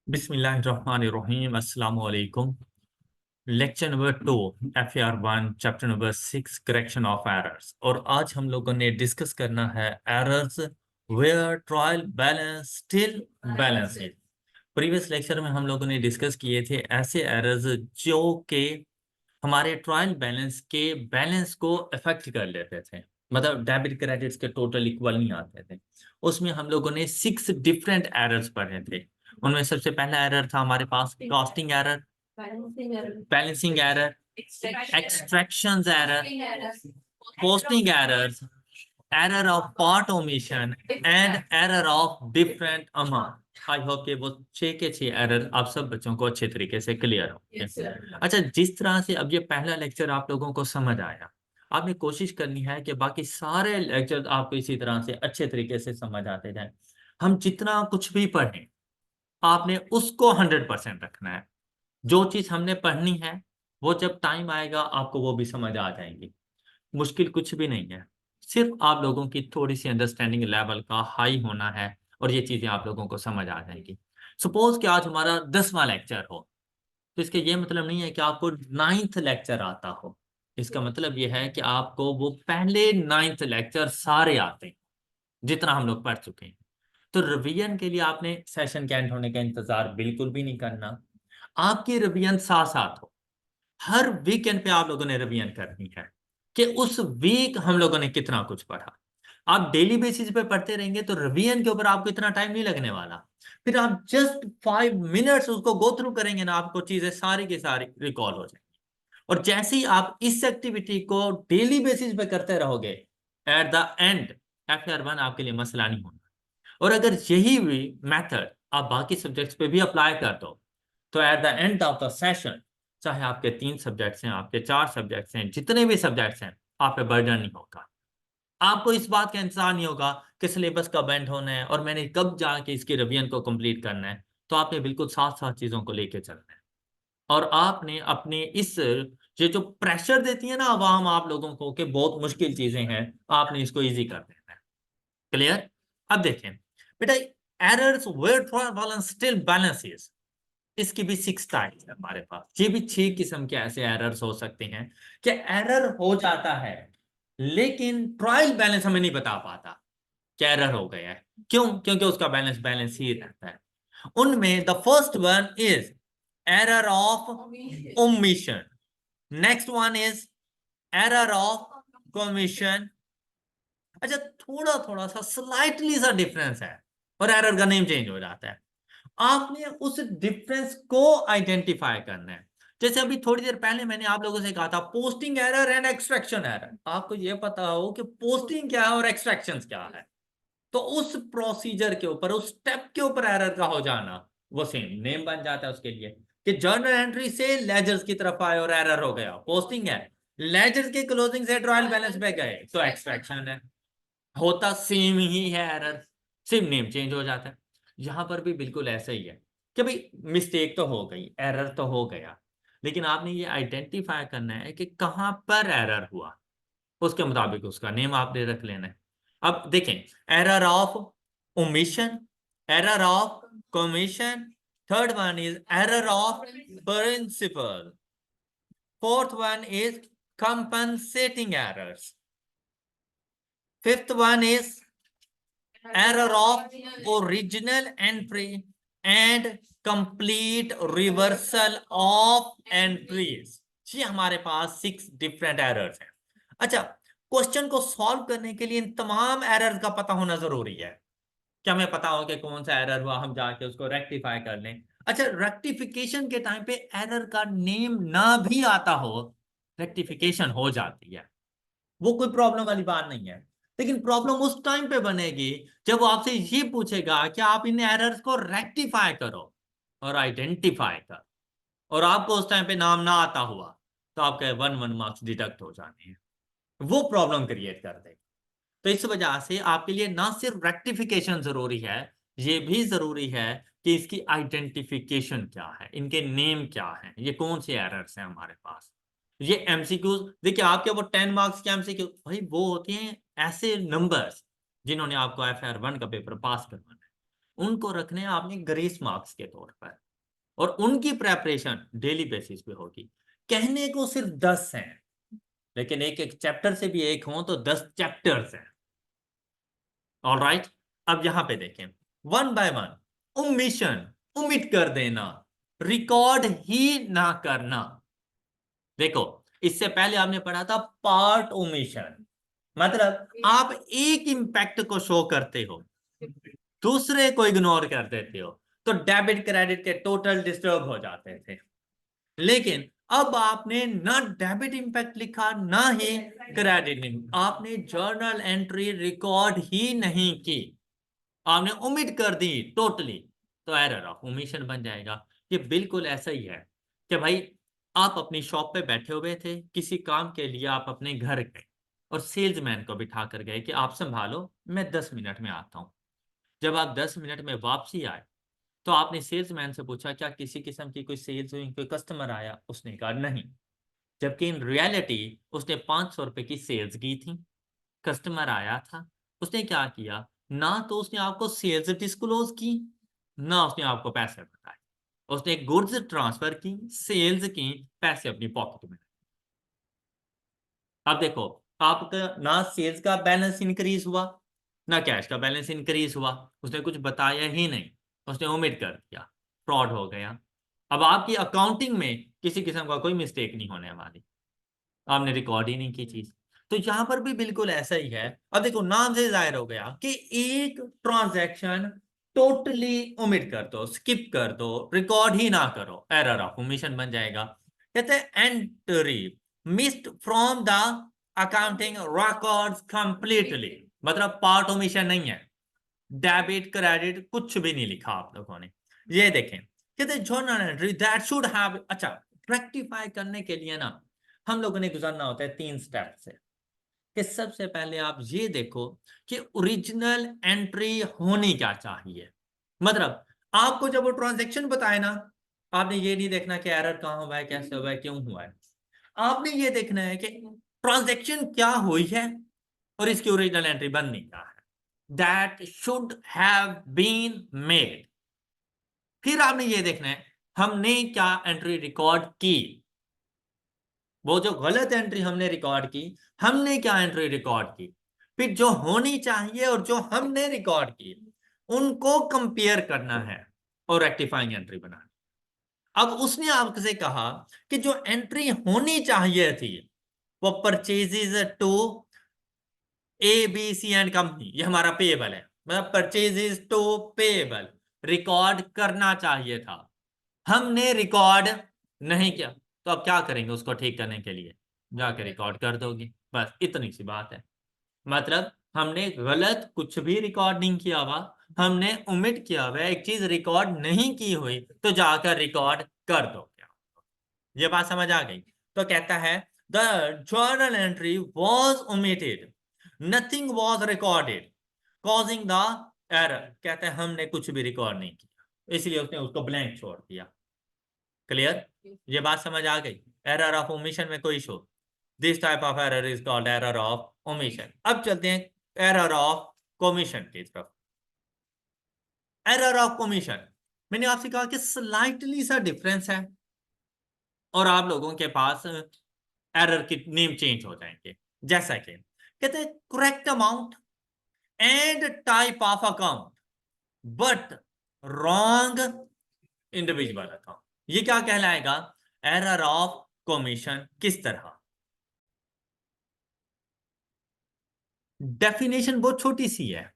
बिस्मिल्लाहिर्रहमानिर्रहीम अस्सलाम वालेकुम। Lecture number 2 FAR 1 chapter number 6 correction of errors. और आज हम लोगों ने डिस्कस करना है errors where trial balance still balance है। प्रीवियस लेक्चर में हम लोगों ने डिस्कस किए थे ऐसे एरर्स जो के हमारे ट्रायल बैलेंस के बैलेंस को अफेक्ट कर लेते थे, मतलब डेबिट क्रेडिट्स के टोटल इक्वल नहीं आते थे। उसमें हम लोगों ने 6 डिफरेंट एरर्स पढ़े थे। उनमें सबसे पहला एरर था हमारे पास costing error, balancing error, extraction error, posting errors, error of part omission and error of different amount. I hope कि वो 6 के 6 एरर आप सब बच्चों को अच्छे तरीके से क्लियर हो। अच्छा, जिस तरह से अब ये पहला लेक्चर आप लोगों को समझ आया, आपने कोशिश करनी है कि बाकी सारे लेक्चर आपको इसी तरह से अच्छे तरीके से समझ आते जाएं। हम जितना कुछ भी पढ़ें आपने उसको 100% रखना है। जो चीज हमने पढ़नी है वो जब टाइम आएगा आपको वो भी समझ आ जाएंगी। मुश्किल कुछ भी नहीं है, सिर्फ आप लोगों की थोड़ी सी अंडरस्टैंडिंग लेवल का हाई होना है और ये चीजें आप लोगों को समझ आ जाएंगी। सपोज कि आज हमारा 10वां लेक्चर हो, तो इसका ये मतलब नहीं है कि आपको 9th लेक्चर आता हो। इसका मतलब ये है कि आपको वो पहले 9th लेक्चर सारे आते हैं जितना हम लोग पढ़ चुके हैं। तो रिवीजन के लिए आपने सेशन के एंड होने का इंतजार बिल्कुल भी नहीं करना। आपकी रिवीजन साथ साथ हो। हर वीकेंड पे आप लोगों ने रिवीजन करनी है कि उस वीक हम लोगों ने कितना कुछ पढ़ा। आप डेली बेसिस पे पढ़ते रहेंगे तो रिवीजन के ऊपर आपको इतना टाइम नहीं लगने वाला। फिर आप जस्ट 5 मिनट्स उसको गो थ्रू करेंगे ना, आपको चीजें सारी की सारी रिकॉल हो जाएंगी। और जैसे ही आप इस एक्टिविटी को डेली बेसिस पे करते रहोगे, एट द एंड FAR 1 आपके लिए मसला नहीं होना। और अगर यही भी मेथड आप बाकी सब्जेक्ट्स पे भी अप्लाई कर दो, तो at the end of the session, चाहे आपके 3 सब्जेक्ट्स हैं, आपके 4 सब्जेक्ट्स हैं, जितने भी सब्जेक्ट्स हैं, आप पे बर्डन नहीं होगा। आपको इस बात का इंतजार नहीं होगा कि सिलेबस कब एंड होना है और मैंने कब जाके इसकी रिवीजन को कंप्लीट करना है। तो आपने बिल्कुल साथ साथ चीजों को लेके चलना है। और आपने अपने इस ये जो प्रेशर देती है ना आवाम आप लोगों को कि बहुत मुश्किल चीजें हैं, आपने इसको इजी कर देना है। क्लियर? अब देखें बेटा, errors where trial balance still balances, इसकी भी 6 टाइप्स है हमारे पास। ये भी 6 किस्म के ऐसे एरर्स हो सकते हैं कि एरर हो जाता है लेकिन ट्रायल बैलेंस हमें नहीं बता पाता क्या एरर हो गया है। क्यों? क्योंकि उसका बैलेंस बैलेंस ही रहता है। उनमें the first one is error of omission, next one is error of commission. अच्छा, थोड़ा थोड़ा सा स्लाइटली सा डिफरेंस है और एरर का नेम चेंज हो जाता है। आपने उस डिफरेंस को आइडेंटिफाई करना है। जैसे अभी थोड़ी देर पहले मैंने आप लोगों से कहा था posting error and extraction error. आपको यह पता हो कि पोस्टिंग क्या है और एक्सट्रैक्शन क्या है, तो उस प्रोसीजर के ऊपर, उस स्टेप के ऊपर एरर का हो जाना वो सेम नेम बन जाता है उसके लिए। कि जर्नल एंट्री से लेजर्स की तरफ आए और एरर हो गया, पोस्टिंग है। लेजर्स के क्लोजिंग से ट्रायल बैलेंस पे गए तो एक्सट्रैक्शन है। होता सेम ही है एरर, सिर्फ नेम चेंज हो जाता है। यहां पर भी बिल्कुल ऐसा ही है कि भाई मिस्टेक तो हो गई, एरर तो हो गया, लेकिन आपने ये आइडेंटिफाई करना है कि कहां पर एरर हुआ, उसके मुताबिक उसका नेम आपने रख लेना है। अब देखें, error of omission, error of commission, third one is error of principle, fourth one is compensating errors, fifth one is error of original entry and complete reversal of entries। ये हमारे पास 6 डिफरेंट एरर्स हैं। अच्छा, question को solve करने के लिए इन तमाम errors का पता होना जरूरी है कि हमें पता हो कि कौन सा एरर हुआ, हम जाके उसको रेक्टिफाई कर लें। अच्छा, रेक्टिफिकेशन के टाइम पे एरर का नेम ना भी आता हो, रेक्टिफिकेशन हो जाती है, वो कोई प्रॉब्लम वाली बात नहीं है। लेकिन प्रॉब्लम उस टाइम पे बनेगी जब वो आपसे ये पूछेगा कि आप इन एरर्स को रेक्टिफाई करो और आइडेंटिफाई कर, और आपको उस टाइम पे नाम ना आता हुआ, तो आपके 1 मार्क्स डिडक्ट हो जाने हैं। वो प्रॉब्लम क्रिएट कर देगा। तो इस वजह से आपके लिए ना सिर्फ रेक्टिफिकेशन जरूरी है, ये भी जरूरी है कि इसकी आइडेंटिफिकेशन क्या है, इनके नेम क्या है, ये कौन से एरर्स हैं हमारे पास। ये एमसीक्यूज देखिए, आपके वो 10 मार्क्स के एमसीक्यू भाई वो होते हैं ऐसे नंबर्स जिन्होंने आपको FAR 1 का पेपर पास करवाना है। उनको रखने हैं आपने ग्रेस मार्क्स के तौर पर, और उनकी प्रेपरेशन डेली बेसिस पे होगी। कहने को सिर्फ 10 हैं, लेकिन एक एक चैप्टर से भी एक हो तो 10 चैप्टर्स हैं। ऑल राइट, अब यहां पे देखें, one by one. Omission, omit कर देना, रिकॉर्ड ही ना करना। देखो, इससे पहले आपने पढ़ा था पार्ट ओमिशन, मतलब आप एक इंपैक्ट को शो करते हो, दूसरे को इग्नोर कर देते हो, तो डेबिट क्रेडिट के टोटल डिस्टर्ब हो जाते थे। लेकिन अब आपने ना डेबिट इंपैक्ट लिखा ना ही क्रेडिट इंपैक्ट, आपने जर्नल एंट्री रिकॉर्ड ही नहीं की, आपने ओमिट कर दी टोटली, तो एरर ऑफ ओमिशन बन जाएगा। ये बिल्कुल ऐसा ही है कि भाई आप अपनी शॉप पे बैठे हुए थे, किसी काम के लिए आप अपने घर गए और सेल्समैन को बिठा कर गए कि आप संभालो, मैं 10 मिनट में आता हूँ। जब आप 10 मिनट में वापसी आए तो आपने सेल्समैन से पूछा क्या किसी किस्म की कोई सेल्स हुई, कोई कस्टमर आया? उसने कहा नहीं, जबकि इन रियलिटी उसने 500 रुपए की सेल्स की थी, कस्टमर आया था, उसने क्या किया, ना तो उसने आपको सेल्स डिस्क्लोज की, ना उसने आपको पैसे बताए, उसने गुड्स ट्रांसफर की, सेल्स की, पैसे अपनी पॉकेट में। अब देखो, आपका ना सेल्स का बैलेंस इंक्रीज हुआ, ना कैश का बैलेंस इंक्रीज हुआ, उसने कुछ बताया ही नहीं, उसने ओमिट कर दिया, फ्रॉड हो गया। अब आपकी अकाउंटिंग में किसी किस्म का कोई मिस्टेक नहीं होने वाली, आपने रिकॉर्ड ही नहीं की चीज। तो यहां पर भी बिल्कुल ऐसा ही है। अब देखो, नाम से जाहिर हो गया कि एक ट्रांजैक्शन टोटली ओमिट कर दो, स्किप कर दो, रिकॉर्ड ही ना करो, एरर ऑफ ओमिशन बन जाएगा। कहते हैं entry missed from the accounting records completely, मतलब पार्ट ओमिशन नहीं है, डेबिट क्रेडिट कुछ भी नहीं लिखा आप लोगों ने। ये देखें, कहते journal entry that should have, अच्छा, रेक्टिफाई करने के लिए ना हम लोगों ने गुजरना होता है 3 स्टेप से। कि सबसे पहले आप ये देखो कि ओरिजिनल एंट्री होनी क्या चाहिए, मतलब आपको जब वो ट्रांजैक्शन बताए ना, आपने ये नहीं देखना कि एरर कहां हुआ है, कैसे हुआ है, क्यों हुआ है। आपने ये देखना है कि ट्रांजैक्शन क्या हुई है और इसकी ओरिजिनल एंट्री बननी क्या है, that should have been made. फिर आपने ये देखना है हमने क्या एंट्री रिकॉर्ड की, वो जो गलत एंट्री हमने रिकॉर्ड की, हमने क्या एंट्री रिकॉर्ड की, फिर जो होनी चाहिए और जो हमने रिकॉर्ड की, उनको कंपेयर करना है और रेक्टिफाइंग एंट्री बनाना। अब उसने आपसे कहा कि जो एंट्री होनी चाहिए थी वो purchases to A B C and company, ये हमारा पेएबल है, मतलब परचेजेज टू पेएबल रिकॉर्ड करना चाहिए था, हमने रिकॉर्ड नहीं किया। तो अब क्या करेंगे उसको ठीक करने के लिए, जाकर रिकॉर्ड कर दोगे, बस इतनी सी बात है। मतलब हमने गलत कुछ भी रिकॉर्ड नहीं किया हुआ, हमने ओमिट किया हुआ एक चीज रिकॉर्ड नहीं की हुई, तो जाकर रिकॉर्ड कर दो। क्या ये बात समझ आ गई? तो कहता है the journal entry was omitted, nothing was recorded causing the error. कहते हैं हमने कुछ भी रिकॉर्ड नहीं किया, इसलिए उसने उसको ब्लैंक छोड़ दिया। क्लियर? ये बात समझ आ गई? एरर ऑफ ओमिशन में कोई issue? This type of error is called error of omission. अब चलते हैं एरर ऑफ कमीशन की तरफ। एरर ऑफ कमीशन, मैंने आपसे कहा कि स्लाइटली सा डिफरेंस है और आप लोगों के पास एरर के नेम चेंज हो जाएंगे। जैसा कि कहते हैं correct amount and type of account but wrong individual account, ये क्या कहलाएगा? Error of commission. किस तरह? डेफिनेशन बहुत छोटी सी है।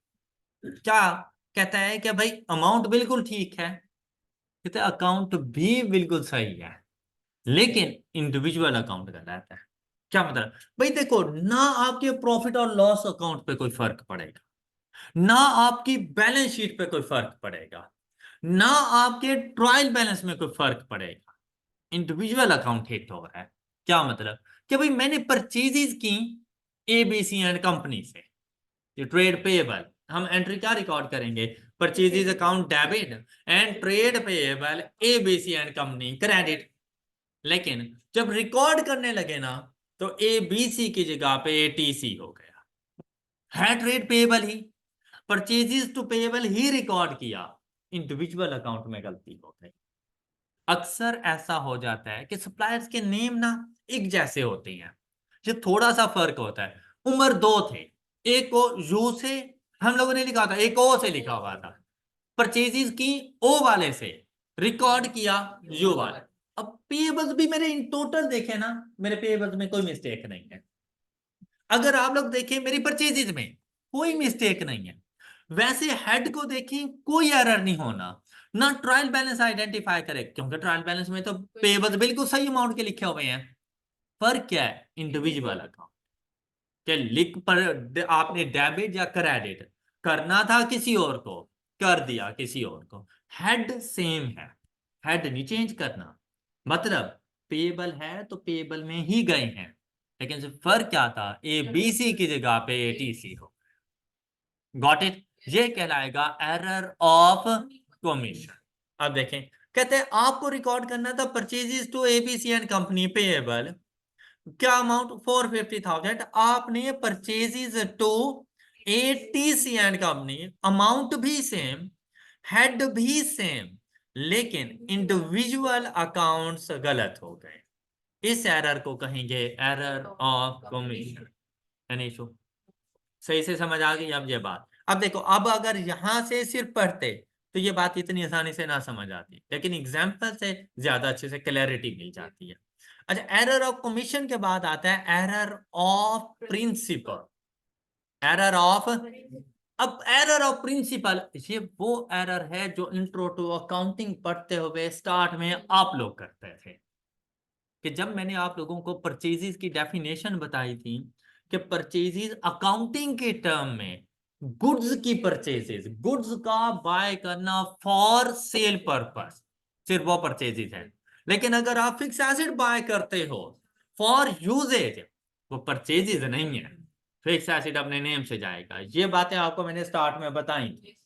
क्या कहता है कि भाई अमाउंट बिल्कुल ठीक है, कहते हैं अकाउंट भी बिल्कुल सही है, लेकिन इंडिविजुअल अकाउंट गलत है। क्या मतलब? भाई देखो ना, आपके प्रॉफिट और लॉस अकाउंट पे कोई फर्क पड़ेगा, ना आपकी बैलेंस शीट पे कोई फर्क पड़ेगा, ना आपके ट्रायल बैलेंस में कोई फर्क पड़ेगा, इंडिविजुअल अकाउंट हिट हो रहा है। क्या मतलब? कि भाई मैंने परचेजेस की एबीसी एंड कंपनी से, ये ट्रेड पेएबल, हम एंट्री क्या रिकॉर्ड करेंगे? Purchases account debit and trade payable ABC and company credit. लेकिन जब रिकॉर्ड करने लगे ना, तो एबीसी की जगह पे एटीसी हो गया, है ट्रेड पेएबल ही, परचेजेस टू पेएबल ही रिकॉर्ड किया, इंडिविजुअल अकाउंट में गलती हो गई। अक्सर ऐसा हो जाता है कि सप्लायर्स के नेम ना एक जैसे होते हैं, जो थोड़ा सा फर्क होता है। उमर दो थे, एक को यू से हम लोगों ने लिखा था, एक ओ से लिखा हुआ था। परचेजेस की ओ वाले से, रिकॉर्ड किया यू वाले। अब पेएबल्स भी मेरे इन टोटल देखे ना, मेरे पेएबल्स में कोई मिस्टेक नहीं है। अगर आप लोग देखें मेरी परचेजेस में कोई मिस्टेक नहीं है। वैसे हेड को देखें, कोई एरर नहीं होना। ना ट्रायल बैलेंस आइडेंटिफाई करे, क्योंकि ट्रायल बैलेंस में तो पेएबल्स बिल्कुल सही अमाउंट के लिखे हुए हैं। फर्क क्या है, इंडिविजुअल अकाउंट के लिख पर आपने डेबिट या क्रेडिट करना था किसी और को, कर दिया किसी और को। हेड सेम है, हेड नहीं चेंज करना। मतलब पेएबल है तो पेएबल में ही गए हैं, लेकिन सिर्फ फर्क क्या था, ए बी सी की जगह पे ए टी सी हो। Got it? ये कहलाएगा एरर ऑफ कमीशन। अब देखें, कहते हैं आपको रिकॉर्ड करना था purchases to ABC and company payable, क्या अमाउंट 450,000। आपने purchases to ATC and company, amount भी सेम, हेड भी सेम, लेकिन इंडिविजुअल अकाउंट्स गलत हो गए। इस एरर को कहेंगे एरर ऑफ कमीशन। यानी सही से समझ आ गई अब ये बात? अब देखो, अब अगर यहां से सिर्फ पढ़ते तो ये बात इतनी आसानी से ना समझ आती, लेकिन एग्जाम्पल से ज्यादा अच्छे से क्लैरिटी मिल जाती है। अच्छा, एरर ऑफ कमीशन के बाद आता है error of principle. Error of, अब एरर ऑफ प्रिंसिपल ये वो एरर है जो इंट्रो टू अकाउंटिंग पढ़ते हुए स्टार्ट में आप लोग करते थे। कि जब मैंने आप लोगों को परचेजेस की डेफिनेशन बताई थी कि परचेजेस अकाउंटिंग के टर्म में गुड्स की परचेजेस, गुड्स का बाय करना फॉर सेल पर्पस, सिर्फ वो परचेजेस है। लेकिन अगर आप फिक्स एसेट बाय करते हो फॉर यूजेज, वो परचेजेस नहीं है। फिक्स एसेट अपने नेम से जाएगा। ये बातें आपको मैंने स्टार्ट में बताई थी।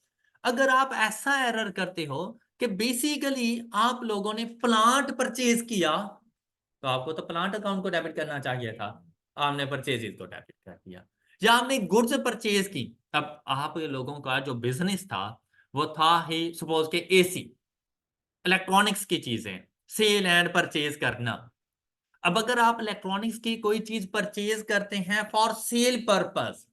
अगर आप ऐसा एरर करते हो कि बेसिकली आप लोगों ने प्लांट परचेज किया, तो आपको तो प्लांट अकाउंट को डेबिट करना चाहिए था, आपने परचेजेस को डेबिट कर दिया। या आपने गुड्स परचेज की, अब आप लोगों का जो बिजनेस था वो था ही सपोज के एसी, इलेक्ट्रॉनिक्स की चीजें सेल एंड परचेज करना। अब अगर आप इलेक्ट्रॉनिक्स की कोई चीज परचेज करते हैं फॉर सेल पर्पस,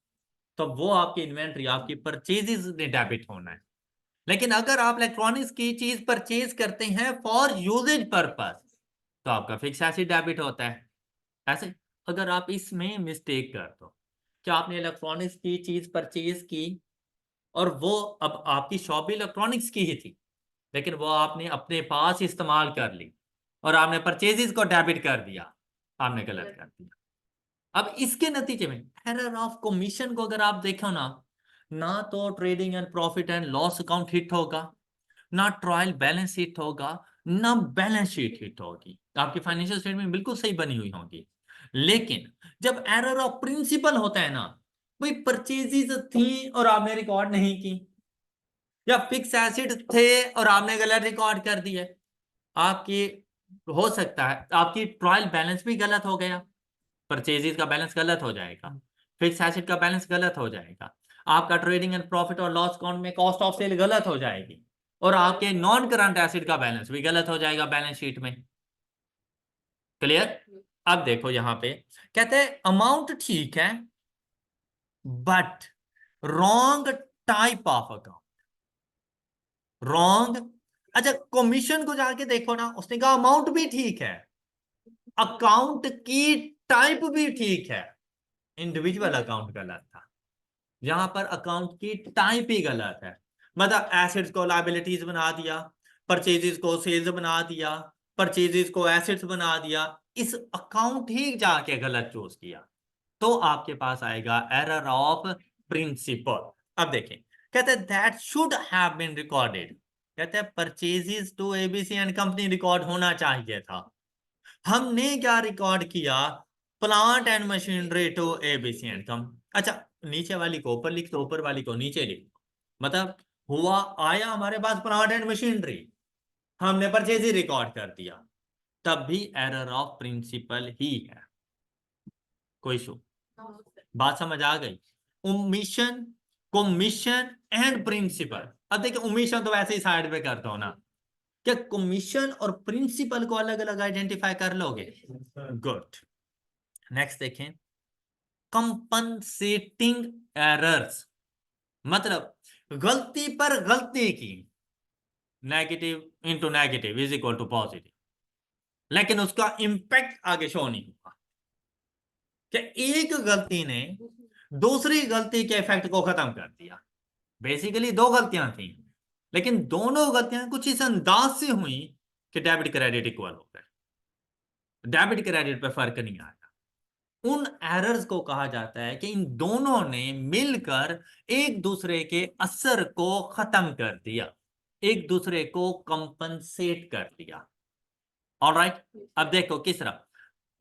तो वो आपकी इन्वेंट्री, आपकी परचेजेस में डेबिट होना है। लेकिन अगर आप इलेक्ट्रॉनिक्स की चीज परचेज करते हैं फॉर यूजेज पर्पस, तो आपका फिक्स एसेट डेबिट होता है। ऐसे अगर आप इसमें मिस्टेक कर दो कि आपने इलेक्ट्रॉनिक्स की चीज परचेज की, और वो अब आपकी शॉप भी इलेक्ट्रॉनिक्स की ही थी, लेकिन वो आपने अपने पास इस्तेमाल कर ली और आपने परचेजेस को डेबिट कर दिया, आपने गलत कर दिया। अब इसके नतीजे में एरर ऑफ कमीशन को अगर आप देखो ना, ना तो trading and profit and loss account hit होगा, ना ट्रायल बैलेंस शीट होगा, ना बैलेंस शीट हिट होगी। आपकी फाइनेंशियल स्टेटमेंट बिल्कुल सही बनी हुई होगी। लेकिन जब एरर ऑफ प्रिंसिपल होता है ना, भाई परचेजेस थी और आपने रिकॉर्ड नहीं की, या फिक्स एसेट थे और आपने गलत रिकॉर्ड कर दिए, आपकी हो सकता है आपकी ट्रायल बैलेंस भी गलत हो गया, परचेजेस का बैलेंस गलत हो जाएगा, फिक्स एसेट का बैलेंस गलत हो जाएगा, आपका ट्रेडिंग एंड प्रॉफिट और लॉस अकाउंट में कॉस्ट ऑफ सेल गलत हो जाएगी, और आपके नॉन करंट एसेट का बैलेंस भी गलत हो जाएगा बैलेंस शीट में। क्लियर? अब देखो यहां पे कहते हैं अमाउंट ठीक है, but wrong type of account, wrong. अच्छा, कमीशन को जाके देखो ना, उसने कहा अमाउंट भी ठीक है, अकाउंट की टाइप भी ठीक है, इंडिविजुअल अकाउंट गलत था। यहां पर अकाउंट की टाइप ही गलत है। मतलब एसेट्स को लायबिलिटीज बना दिया, परचेजेस को सेल्स बना दिया, परचेजेस को एसेट्स बना दिया, इस अकाउंट ही जाके गलत चूज किया, तो आपके पास आएगा एरर ऑफ प्रिंसिपल। अब देखें, कहते हैं that should have been recorded, कहते हैं purchases to ABC and company record होना चाहिए था। हमने क्या रिकॉर्ड किया, plant and machinery to ABC and company. अच्छा, नीचे वाली को ऊपर लिख दो, ऊपर वाली को नीचे लिख दो। मतलब हुआ आया हमारे पास प्लांट एंड मशीनरी, हमने परचेज ही रिकॉर्ड कर दिया, तब भी एरर ऑफ प्रिंसिपल ही है। कोई इशू? बात समझ आ गई? Omission commission and principle. अब देखिए कमीशन तो वैसे ही साइड पे कर दो ना, क्या कमीशन और प्रिंसिपल को अलग अलग आइडेंटिफाई कर लोगे? गुड। नेक्स्ट देखें, कंपनसेटिंग एरर्स, मतलब गलती पर गलती की, negative into negative is equal to positive, लेकिन उसका इंपैक्ट आगे शो नहीं हुआ। कि एक गलती ने दूसरी गलती के इफेक्ट को खत्म कर दिया। बेसिकली दो गलतियां थी, लेकिन दोनों गलतियां कुछ इस अंदाज से हुई कि डेबिट क्रेडिट इक्वल हो गए, डेबिट क्रेडिट पे फर्क नहीं आया। उन एरर्स को कहा जाता है कि इन दोनों ने मिलकर एक दूसरे के असर को खत्म कर दिया, एक दूसरे को कंपनसेट कर दिया। ऑलराइट, अब देखो किस तरह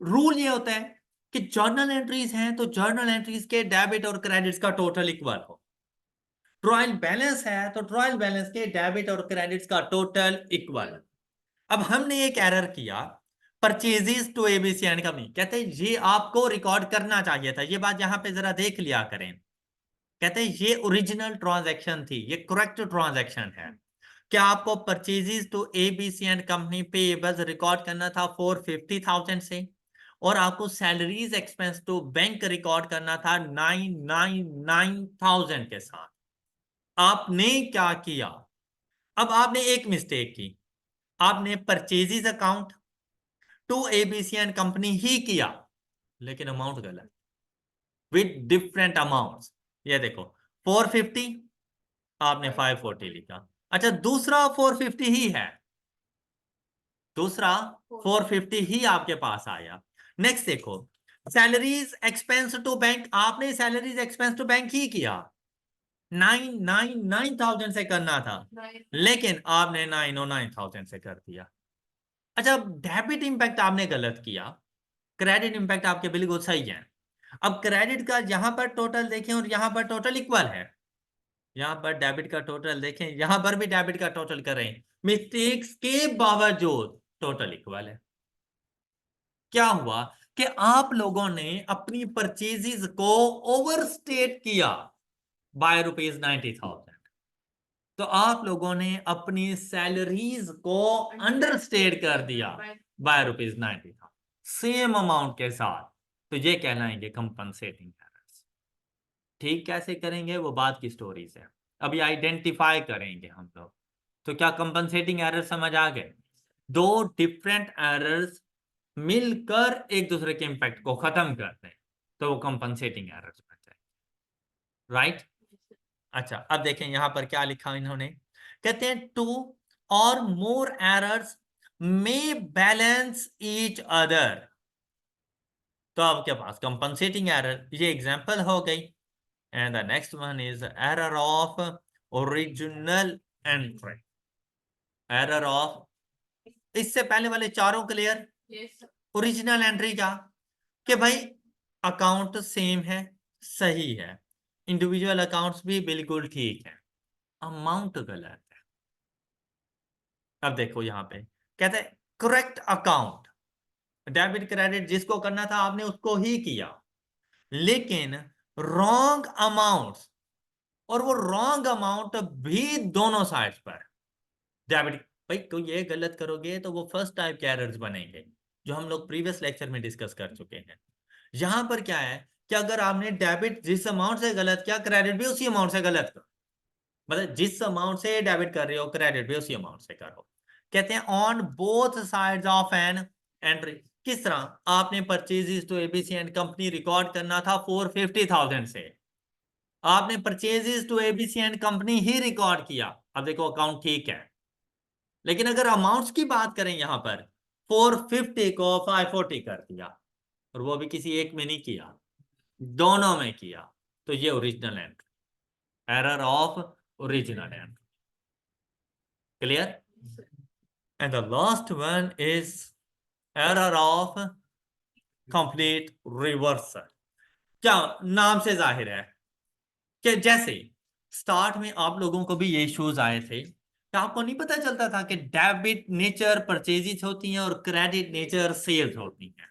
रूल ये होता है कि जर्नल एंट्रीज हैं तो जर्नल एंट्रीज के डेबिट और क्रेडिट्स का टोटल इक्वल हो। ट्रायल बैलेंस है तो ट्रायल बैलेंस के डेबिट और क्रेडिट्स का टोटल इक्वल। अब हमने एक एरर किया, purchases to ABC and company, कहते हैं ये आपको रिकॉर्ड करना चाहिए था, ये बात यहां पे जरा देख लिया करें। कहते हैं ये ओरिजिनल ट्रांजैक्शन थी, ये करेक्ट ट्रांजैक्शन है। क्या आपको purchases to ABC and company payables record करना था 450,000 से, और आपको salaries expense to bank record करना था 999,000 के साथ। आपने क्या किया? अब आपने एक मिस्टेक की, आपने purchases account to ABC and company ही किया, लेकिन अमाउंट गलत, विद डिफरेंट अमाउंट्स। ये देखो 450, आपने 540 लिखा। अच्छा दूसरा 450 ही है, दूसरा 450 ही आपके पास आया। नेक्स्ट देखो, सैलरीज एक्सपेंस टू बैंक, आपने सैलरीज एक्सपेंस टू बैंक ही किया, 999,000 से करना था, लेकिन आपने 909,000 से कर दिया। अच्छा डेबिट इंपैक्ट आपने गलत किया, क्रेडिट इंपैक्ट आपके बिल्कुल सही है। अब क्रेडिट का यहां पर टोटल देखें और यहां पर टोटल इक्वल है, यहां पर डेबिट का टोटल देखें, यहां पर भी डेबिट का टोटल करें, मिस्टेक्स के बावजूद टोटल इक्वल है। क्या हुआ कि आप लोगों ने अपनी परचेजेस को ओवरस्टेट किया बाय ₹90,000, तो आप लोगों ने अपनी सैलरीज को अंडरस्टेट कर दिया बाय ₹90,000 सेम अमाउंट के साथ, तो ये कहलाएंगे कंपनसेटिंग एरर्स। ठीक कैसे करेंगे वो बात की स्टोरी से, अभी आइडेंटिफाई करेंगे हम लोग। तो क्या कंपनसेटिंग एरर समझ आ गए? दो डिफरेंट एरर्स मिलकर एक दूसरे के इंपैक्ट को खत्म करते हैं, तो वो कंपनसेटिंग एरर्स बन जाए, राइट। अच्छा अब देखें यहां पर क्या लिखा इन्होंने, कहते हैं टू और मोर एरर्स में बैलेंस ईच अदर। तो आपके पास कंपनसेटिंग एरर, ये एग्जांपल हो गई। And the next one is error of original entry, error of, इससे पहले वाले चारों क्लियर? ओरिजिनल एंट्री क्या, कि भाई अकाउंट सेम है, सही है, इंडिविजुअल अकाउंट्स भी बिल्कुल ठीक है, अमाउंट गलत है। अब देखो यहां पे कहते हैं करेक्ट अकाउंट, डेबिट क्रेडिट जिसको करना था आपने उसको ही किया, लेकिन रॉन्ग अमाउंट्स, और वो रॉन्ग अमाउंट भी दोनों साइड्स पर। डेबिट, भाई तो ये गलत करोगे तो वो फर्स्ट टाइप के एरर्स बनेंगे जो हम लोग प्रीवियस लेक्चर में डिस्कस कर चुके हैं। यहां पर क्या है कि अगर आपने डेबिट जिस अमाउंट से गलत किया, क्रेडिट भी उसी अमाउंट से गलत करो, मतलब जिस अमाउंट से डेबिट कर रहे हो क्रेडिट भी उसी अमाउंट से करो। कहते हैं on both sides of an entry, किस तरह? आपने purchases to ABC and company record करना था 450,000 से, आपने purchases to ABC and company ही रिकॉर्ड किया, अब देखो अकाउंट ठीक है। लेकिन अगर अमाउंट्स की बात करें यहां पर 450 को 540 कर दिया, और वो भी किसी एक में नहीं किया, दोनों में किया, तो ये original entry, error of original entry. Clear? And the last one is error of complete reversal. क्या नाम से जाहिर है कि जैसे स्टार्ट में आप लोगों को भी ये इश्यूज आए थे कि आपको नहीं पता चलता था कि डेबिट नेचर परचेजेस होती हैं और क्रेडिट नेचर सेल्स होती हैं,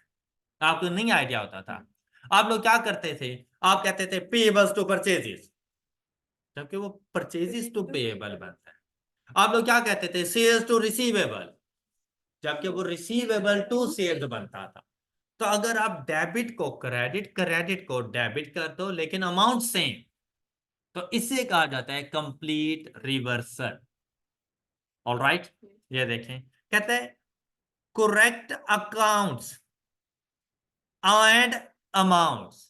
आपको नहीं आइडिया होता था। आप लोग क्या करते थे, आप कहते थे पेबल्स टू परचेजेस, जबकि वो परचेजेस टू पेएबल बनता है। आप लोग क्या कहते थे, सेल्स टू रिसीवेबल, जबकि वो रिसीवेबल टू सेल्स बनता था। तो अगर आप डेबिट को क्रेडिट, क्रेडिट को डेबिट कर दो लेकिन अमाउंट सेम, तो इसे कहा जाता है कंप्लीट रिवर्सल। ऑलराइट, ये देखें, कहते हैं correct accounts and amounts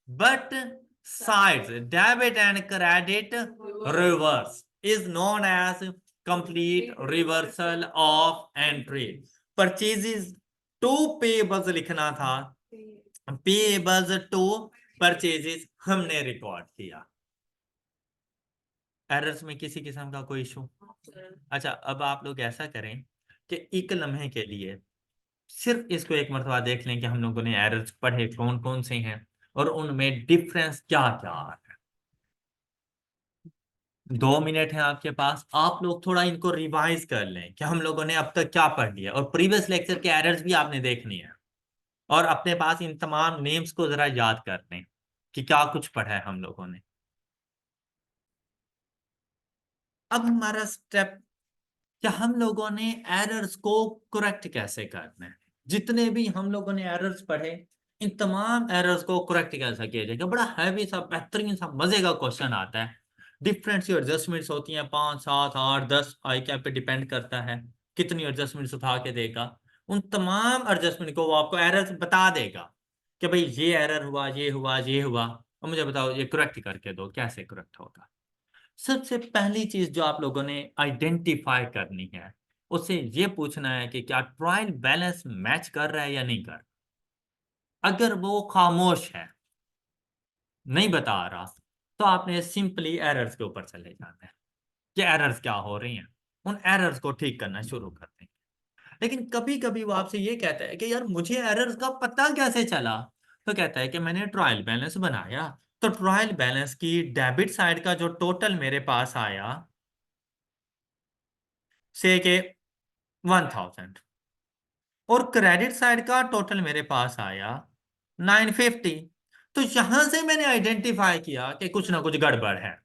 but sides debit and credit reverse is known as complete reversal of entry। purchases to payables लिखना था, payables to purchases हमने रिकॉर्ड किया। एरर्स में किसी किस्म का कोई इशू? अच्छा, अब आप लोग ऐसा करें कि एक लम्हे के लिए सिर्फ इसको एक मरतबा देख लें कि हम लोगों ने एरर्स पढ़े कौन कौन से हैं और उनमें डिफरेंस क्या क्या है। 2 मिनट है आपके पास, आप लोग थोड़ा इनको रिवाइज कर लें कि हम लोगों ने अब तक क्या पढ़ लिया, और प्रीवियस लेक्चर के एरर्स भी आपने देखनी है, और अपने पास इन तमाम नेम्स को जरा याद कर लें कि क्या कुछ पढ़ा है हम लोगों ने। अब हमारा स्टेप, कि हम लोगों ने एरर्स को करेक्ट कैसे करना है। जितने भी हम लोगों ने एरर्स पढ़े, इन तमाम एरर्स को करेक्ट कैसे किया जाएगा। बड़ा हैवी सा, बेहतरीन सा, मजे का क्वेश्चन आता है। डिफरेंट सी एडजस्टमेंट्स होती हैं, 5 7 8 10 आई कैप पे डिपेंड करता है कितनी एडजस्टमेंट्स उठा के देगा। उन तमाम एडजस्टमेंट को वो आपको एरर्स बता देगा कि भाई ये एरर हुआ, ये हुआ, ये हुआ, और मुझे बताओ ये करेक्ट करके दो, कैसे करेक्ट होगा। सबसे पहली चीज जो आप लोगों ने आइडेंटिफाई करनी है, उससे ये पूछना है कि क्या ट्रायल बैलेंस मैच कर रहा है या नहीं कर। अगर वो खामोश है, नहीं बता रहा, तो आपने सिंपली एरर्स के ऊपर चले जाना है कि एरर्स क्या हो रही हैं, उन एरर्स को ठीक करना शुरू कर देंगे। लेकिन कभी कभी वो आपसे ये कहता है कि यार मुझे एरर्स का पता कैसे चला, तो कहता है कि मैंने ट्रायल बैलेंस बनाया, तो ट्रायल बैलेंस की डेबिट साइड का जो टोटल मेरे पास आया, से के 1000, और क्रेडिट साइड का टोटल मेरे पास आया 950। तो यहां से मैंने आइडेंटिफाई किया कि कुछ ना कुछ गड़बड़ है,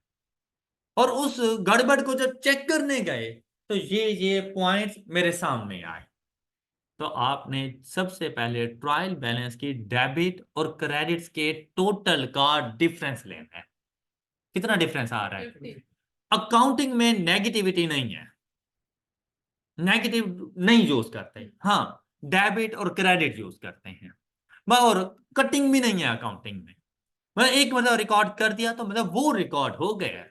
और उस गड़बड़ को जब चेक करने गए तो ये पॉइंट्स मेरे सामने आए। तो आपने सबसे पहले ट्रायल बैलेंस की डेबिट और क्रेडिट्स के टोटल का डिफरेंस लेना है। कितना डिफरेंस आ रहा है? अकाउंटिंग में नेगेटिविटी नहीं है, नेगेटिव नहीं यूज करते, हाँ डेबिट और क्रेडिट यूज करते हैं। और कटिंग भी नहीं है अकाउंटिंग में। मतलब एक मतलब रिकॉर्ड कर दिया तो मतलब वो रिकॉर्ड हो गया।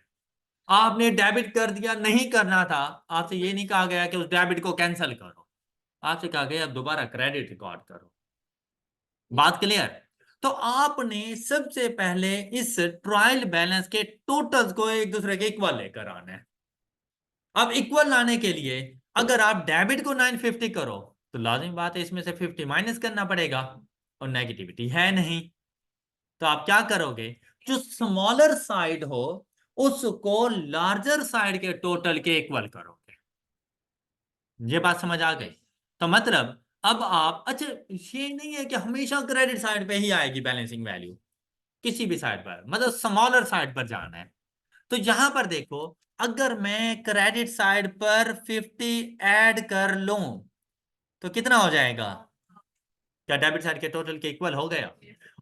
आपने डेबिट कर दिया, नहीं करना था, आपसे ये नहीं कहा गया कि उस डेबिट को कैंसिल करो, आपसे कहा गया अब दोबारा क्रेडिट रिकॉर्ड करो। बात क्लियर? तो आपने सबसे पहले इस ट्रायल बैलेंस के टोटल्स को एक दूसरे के इक्वल लेकर आना है। अब इक्वल लाने के लिए अगर आप डेबिट को 950 करो, तो लाजिम बात है इसमें से 50 माइनस करना पड़ेगा, और नेगेटिविटी है नहीं। तो आप क्या करोगे, जो स्मॉलर साइड हो उसको लार्जर साइड के टोटल के इक्वल करोगे। ये बात समझ आ गई? तो मतलब अब आप, अच्छा ये नहीं है कि हमेशा क्रेडिट साइड पे ही आएगी बैलेंसिंग वैल्यू, किसी भी साइड पर, मतलब स्मॉलर साइड पर जाना है। तो यहां पर देखो, अगर मैं क्रेडिट साइड पर 50 ऐड कर लूं तो कितना हो जाएगा? क्या डेबिट साइड के टोटल के इक्वल हो गया?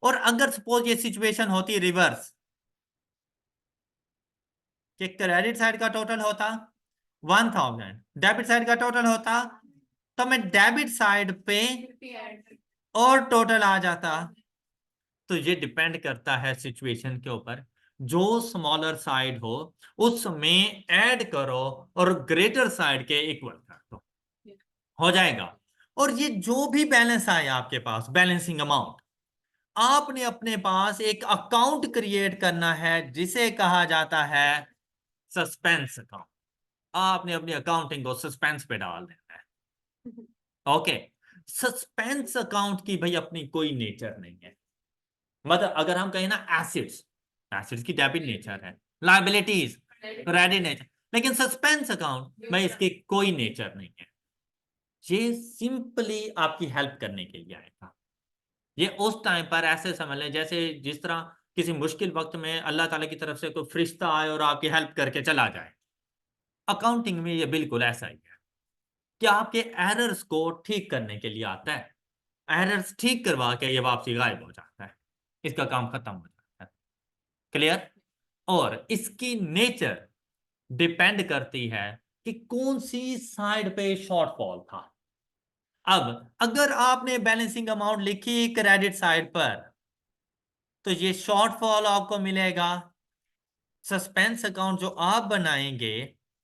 और अगर सपोज ये सिचुएशन होती रिवर्स, कि क्रेडिट साइड का टोटल होता 1000, डेबिट साइड का टोटल होता, तो मैं डेबिट साइड पे और टोटल आ जाता। तो ये डिपेंड करता है सिचुएशन के ऊपर। जो स्मॉलर साइड हो उसमें ऐड करो और ग्रेटर साइड के इक्वल कर दो, हो जाएगा। और ये जो भी बैलेंस आए आपके पास, बैलेंसिंग अमाउंट, आपने अपने पास एक अकाउंट क्रिएट करना है जिसे कहा जाता है सस्पेंस अकाउंट। आपने अपनी अकाउंटिंग को सस्पेंस पे डाल देना है। ओके, सस्पेंस अकाउंट की भाई अपनी कोई नेचर नहीं है। मतलब अगर हम कहें ना एसिड्स, एसिड्स की डेबिट नेचर है, लायबिलिटीज क्रेडिट नेचर, लेकिन सस्पेंस अकाउंट में इसकी कोई नेचर नहीं है। ये सिंपली आपकी हेल्प करने के लिए आएगा। ये उस टाइम पर ऐसे समझ लें जैसे जिस तरह किसी मुश्किल वक्त में अल्लाह ताला की तरफ से कोई फरिश्ता आए और आपकी हेल्प करके चला जाए। अकाउंटिंग में ये बिल्कुल ऐसा ही है कि आपके एरर्स को ठीक करने के लिए आता है, एरर्स ठीक करवा के ये वापसी गायब हो जाता है, इसका काम खत्म हो जाता है। क्लियर? और इसकी नेचर डिपेंड करती है कि कौन सी साइड पे शॉर्टफॉल था। अब अगर आपने बैलेंसिंग अमाउंट लिखी क्रेडिट साइड पर, तो ये शॉर्टफॉल आपको मिलेगा। सस्पेंस अकाउंट जो आप बनाएंगे,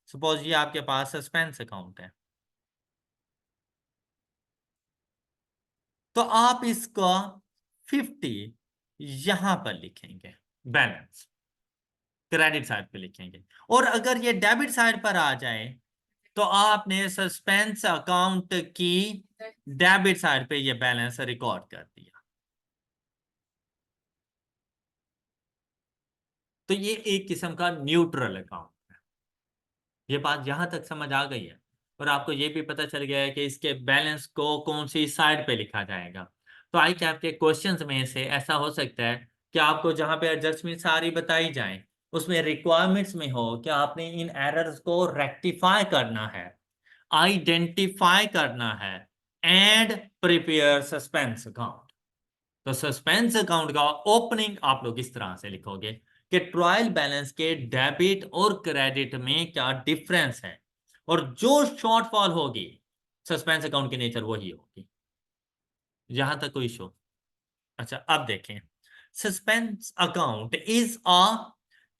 सपोज ये आपके पास सस्पेंस अकाउंट है, तो आप इसका 50 यहां पर लिखेंगे, बैलेंस क्रेडिट साइड पे लिखेंगे। और अगर ये डेबिट साइड पर आ जाए, तो आपने सस्पेंस अकाउंट की डेबिट साइड पे ये बैलेंस रिकॉर्ड कर दिया। तो ये एक किस्म का न्यूट्रल अकाउंट है। ये बात यहां तक समझ आ गई है, और आपको ये भी पता चल गया है कि इसके बैलेंस को कौन सी साइड पे लिखा जाएगा। तो आई कैप के क्वेश्चंस में से ऐसा हो सकता है कि आपको जहां पे एडजस्टमेंट सारी बताई जाए, उसमें रिक्वायरमेंट्स में हो कि आपने इन एरर्स को रेक्टिफाई करना है, आइडेंटिफाई करना है, एंड प्रिपेयर सस्पेंस अकाउंट। तो सस्पेंस अकाउंट का ओपनिंग आप लोग इस तरह से लिखोगे कि ट्रायल बैलेंस के डेबिट और क्रेडिट में क्या डिफरेंस है, और जो शॉर्टफॉल होगी सस्पेंस अकाउंट की नेचर वही होगी। यहां तक कोई इशू? अच्छा, अब देखें, suspense account is a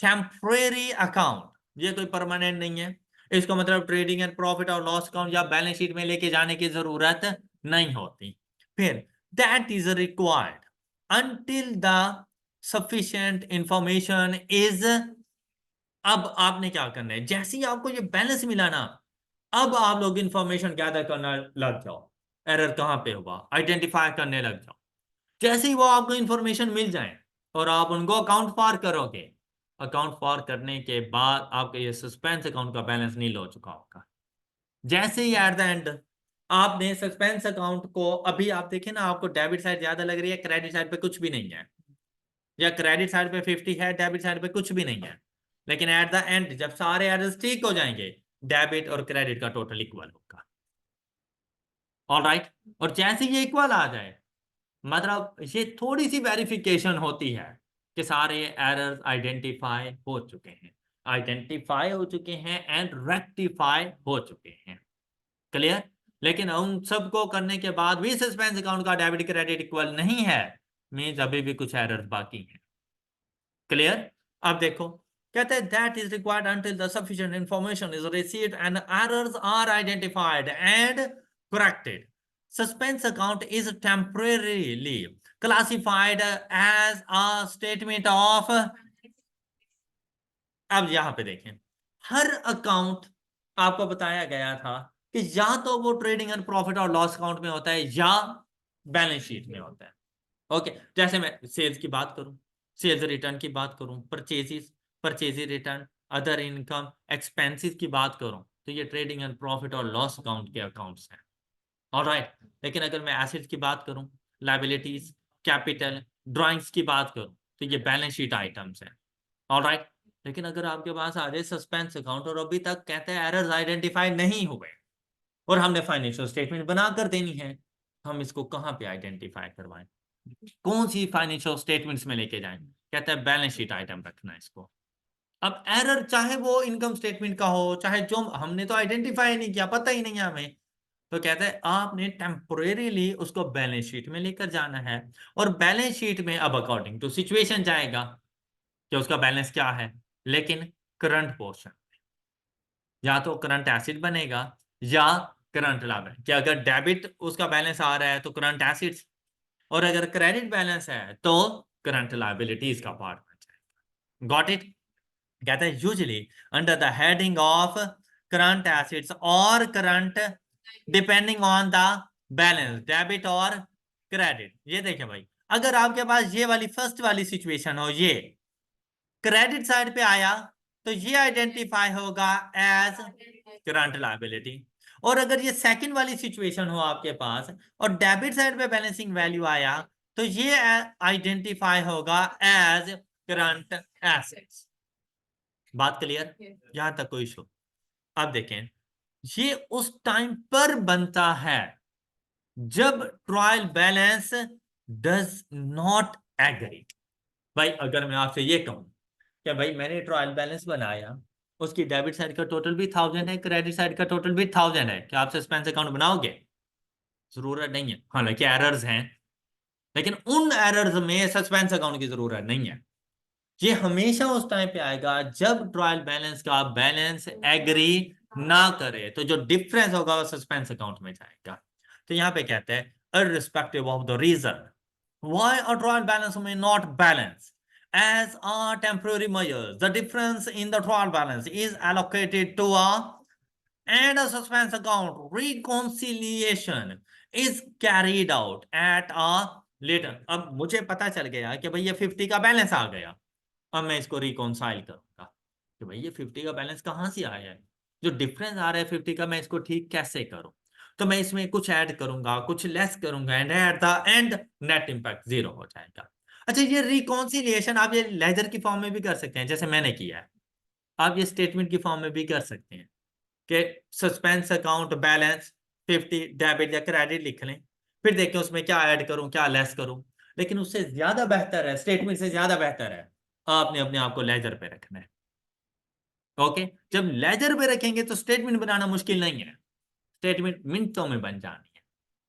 temporary account. ये कोई परमानेंट नहीं है। इसको मतलब ट्रेडिंग एंड प्रॉफिट और लॉस अकाउंट या बैलेंस शीट में लेके जाने की जरूरत नहीं होती। फिर that is required until the sufficient information is। अब आपने क्या करना है, जैसे ही आपको ये बैलेंस मिला ना, अब आप लोग इंफॉर्मेशन गैदर करना लग जाओ, एरर कहां पे हुआ आइडेंटिफाई करने लग जाओ। जैसे ही वो आपको इंफॉर्मेशन मिल जाए और आप उनको अकाउंट फॉर करोगे, अकाउंट फॉर करने के बाद आपका ये सस्पेंस अकाउंट का बैलेंस नील हो चुका होगा। जैसे ही एट द एंड आपने सस्पेंस अकाउंट को, अभी आप देखें ना, आपको डेबिट साइड ज्यादा लग रही है, क्रेडिट साइड पे कुछ भी नहीं है, या क्रेडिट साइड पे 50 है, डेबिट साइड पे कुछ भी नहीं है। लेकिन एट द एंड जब सारे एरर्स ठीक हो जाएंगे, डेबिट और क्रेडिट का टोटल इक्वल होगा। All right. और जैसे ये इक्वल आ जाए, मतलब ये थोड़ी सी वेरिफिकेशन होती है कि सारे एरर्स आइडेंटिफाई हो चुके हैं, आइडेंटिफाई हो चुके हैं एंड रेक्टिफाई हो चुके हैं। क्लियर? लेकिन उन सबको करने के बाद भी सस्पेंस अकाउंट का डेबिट क्रेडिट इक्वल नहीं है, मींस अभी भी कुछ एरर्स बाकी हैं। क्लियर? अब देखो, कहते हैं that is required until the sufficient information is received and errors are identified and corrected. Suspense account is temporarily classified as a statement of. अब यहां पे देखें, हर अकाउंट आपको बताया गया था कि या तो वो ट्रेडिंग एंड प्रॉफिट और लॉस अकाउंट में होता है या बैलेंस शीट में होता है। ओके, जैसे मैं सेल्स की बात करूं, सेल्स रिटर्न की बात करूं, purchases, purchases return, other income expenses की बात करूं, तो ये ट्रेडिंग एंड प्रॉफिट और लॉस अकाउंट के अकाउंट्स हैं। ऑलराइट। लेकिन अगर मैं एसेट्स की बात करूं, लायबिलिटीज, कैपिटल, ड्राइंग्स की बात करूं, तो ये बैलेंस शीट आइटम्स हैं। ऑलराइट। लेकिन अगर आपके पास आ जाए सस्पेंस अकाउंट और अभी तक कहते हैं एरर्स आइडेंटिफाई नहीं हुए, और हमने फाइनेंशियल स्टेटमेंट बनाकर देनी है, हम इसको कहां पे आइडेंटिफाई करवाएं, कौन सी फाइनेंशियल स्टेटमेंट्स में लेके जाएं? कहते हैं बैलेंस शीट आइटम रखना है इसको। अब एरर चाहे वो इनकम स्टेटमेंट का हो, चाहे जो हमने तो आइडेंटिफाई नहीं किया, पता ही नहीं है हमें, तो कहते हैं आपने टेम्पोरेरीली उसको बैलेंस शीट में लेकर जाना है, और बैलेंस शीट में अब अकॉर्डिंग टू सिचुएशन जाएगा कि उसका बैलेंस क्या है। लेकिन करंट पोर्शन, या तो करंट एसिड बनेगा या करंट लायबिलिटी, कि अगर डेबिट उसका बैलेंस आ रहा है तो करंट एसिड्स, और अगर क्रेडिट बैलेंस है तो करंट लायबिलिटीज का पार्ट बन जाएगा। Got it? कहते हैं usually under the heading of current assets और current, depending on the balance debit और क्रेडिट। ये देखें भाई, अगर आपके पास ये वाली फर्स्ट वाली सिचुएशन हो, ये क्रेडिट साइड पे आया, तो ये आइडेंटिफाई होगा एज करंट लायबिलिटी। और अगर ये सेकंड वाली सिचुएशन हो आपके पास और डेबिट साइड पे बैलेंसिंग वैल्यू आया, तो ये आइडेंटिफाई होगा एज करंट एसेट्स। बात क्लियर? यहां तक कोई इशू? अब देखें, ये उस टाइम पर बनता है जब trial balance does not agree. भाई अगर मैं आपसे ये कहूं कि भाई मैंने ट्रायल बैलेंस बनाया, उसकी डेबिट साइड का टोटल भी 1000 है, क्रेडिट साइड का टोटल भी 1000 है, क्या आप सस्पेंस अकाउंट बनाओगे? जरूरत नहीं है। हालांकि एरर्स हैं, लेकिन उन एरर्स में सस्पेंस अकाउंट की जरूरत नहीं है। ये हमेशा उस टाइम पे आएगा जब ट्रायल बैलेंस का बैलेंस एग्री ना करे, तो जो डिफरेंस होगा वो सस्पेंस अकाउंट में जाएगा। तो यहाँ पे कहते हैं irrespective of the reason why a trial balance may not balance as a temporary measure, the difference in the trial balance is allocated to a and a suspense account reconciliation is carried out at a later। अब मुझे पता चल गया कि भाई ये 50 का balance आ गया, अब मैं इसको रिकॉन्साइल करूंगा कि भाई ये 50 का बैलेंस कहाँ से आया है, जो डिफरेंस आ रहा है 50 का, मैं इसको ठीक कैसे करूं? तो मैं इसमें कुछ ऐड करूंगा, कुछ लेस करूंगा, and at the end net impact zero हो जाएगा। अच्छा, ये रिकॉन्सिलिएशन आप ये लेजर की फॉर्म में भी कर सकते हैं जैसे मैंने किया है, आप ये स्टेटमेंट की फॉर्म में भी कर सकते हैं कि सस्पेंस अकाउंट बैलेंस 50 डेबिट या क्रेडिट लिख लें, फिर देखें उसमें क्या ऐड करूं, क्या लेस करूं। लेकिन उससे ज्यादा बेहतर है, स्टेटमेंट से ज्यादा बेहतर है, आपने अपने आप को लेजर पे रखना है। ओके, जब लेजर पे रखेंगे तो स्टेटमेंट बनाना मुश्किल नहीं है, स्टेटमेंट मिनटों में बन जानी है।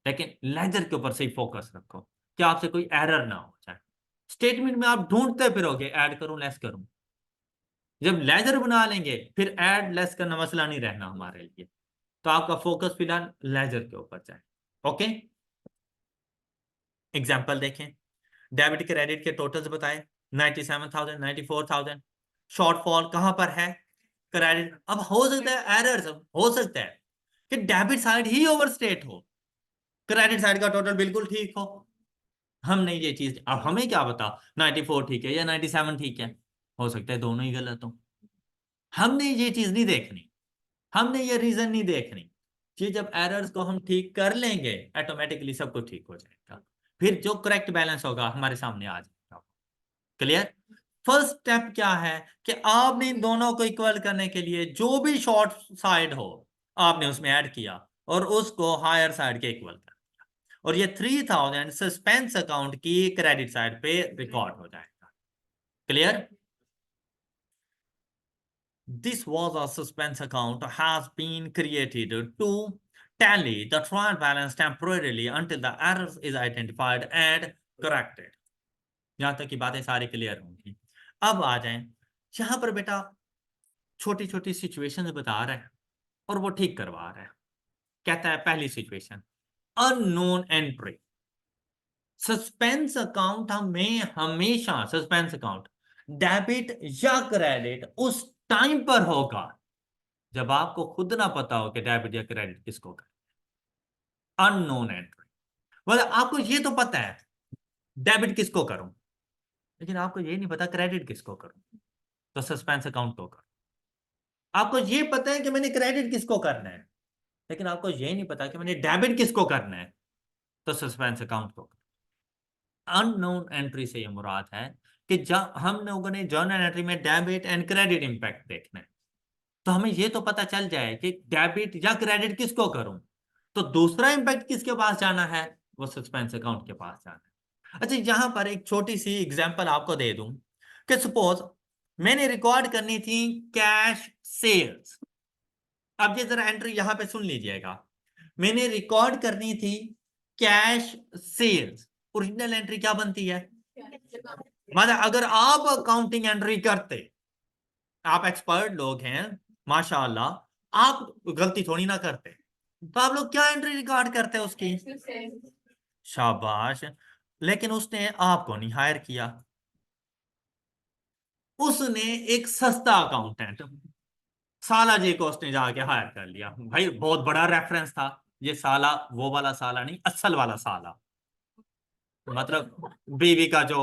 लेकिन लेजर के ऊपर से ही फोकस रखो कि आपसे कोई एरर ना हो जाए। स्टेटमेंट में आप ढूंढते फिरोगे ऐड करूं लेस करूं, जब लेजर बना लेंगे फिर ऐड लेस करना मसला नहीं रहना हमारे लिए। तो आपका फोकस फिलहाल लेजर के ऊपर जाए। ओके, एग्जांपल देखें, डेबिट क्रेडिट के टोटल्स बताए 97,000 94,000। शॉर्टफॉल कहां पर है? क्रेडिट। अब हो सकता है एरर्स, हो सकता है कि डेबिट साइड ही ओवरस्टेट हो, क्रेडिट साइड का टोटल बिल्कुल ठीक हो। हमने ये चीज, अब हमें क्या बता 94 ठीक है या 97 ठीक है, हो सकता है दोनों ही गलत हो। हमने ये चीज नहीं देखनी, हमने ये रीजन नहीं देखनी। ये जब एरर्स को हम ठीक कर लेंगे ऑटोमेटिकली सब कुछ ठीक हो जाएगा, फिर जो करेक्ट बैलेंस होगा हमारे सामने आ जाएगा। क्लियर? फर्स्ट स्टेप क्या है कि आपने इन दोनों को इक्वल करने के लिए जो भी शॉर्ट साइड हो आपने उसमें ऐड किया और उसको हायर साइड के इक्वल कर दिया, और ये 3000 सस्पेंस अकाउंट की क्रेडिट साइड पे रिकॉर्ड हो जाएगा। Clear? This was a suspense account has been created to tally the trial balance temporarily until the errors is identified and corrected। यहां तक की बातें सारी क्लियर होंगी। अब आ जाएं, यहां पर बेटा छोटी छोटी सिचुएशंस बता रहा है और वो ठीक करवा रहा है। कहता है पहली situation, unknown entry. Suspense account में हमेशा सस्पेंस अकाउंट डेबिट या क्रेडिट उस टाइम पर होगा जब आपको खुद ना पता हो कि डेबिट या क्रेडिट किसको कर। अननोन एंट्री मतलब आपको ये तो पता है डेबिट किसको करूं, लेकिन आपको ये नहीं पता क्रेडिट किसको करूं, तो सस्पेंस अकाउंट को करूं। आपको ये पता है कि मैंने क्रेडिट किसको करना है, लेकिन आपको ये नहीं पता कि मैंने डेबिट किसको करना है, तो सस्पेंस अकाउंट को। अननोन एंट्री से ये मुराद है कि जब हम लोगों ने जर्नल एंट्री में डेबिट एंड क्रेडिट इंपैक्ट देखना है, तो हमें ये तो पता चल जाए कि डेबिट या क्रेडिट किसको करूं, तो दूसरा इंपैक्ट किसके पास जाना है, वो सस्पेंस अकाउंट के पास जाना है। अच्छा, यहां पर एक छोटी सी एग्जांपल आपको दे दूं कि सपोज मैंने रिकॉर्ड करनी थी कैश सेल्स। अब ये जरा एंट्री यहां पे सुन लीजिएगा, मैंने रिकॉर्ड करनी थी कैश सेल्स। ओरिजिनल एंट्री क्या बनती है? मतलब अगर आप अकाउंटिंग एंट्री करते, आप एक्सपर्ट लोग हैं माशाल्लाह, आप गलती थोड़ी ना करते, तो आप लोग क्या एंट्री रिकॉर्ड करते हैं उसकी? शाबाश। लेकिन उसने आपको नहीं हायर किया, उसने एक सस्ता अकाउंटेंट साला जी को उसने जाके हायर कर लिया। भाई बहुत बड़ा रेफरेंस था ये, साला वो वाला साला नहीं, असल वाला साला, मतलब बीवी का जो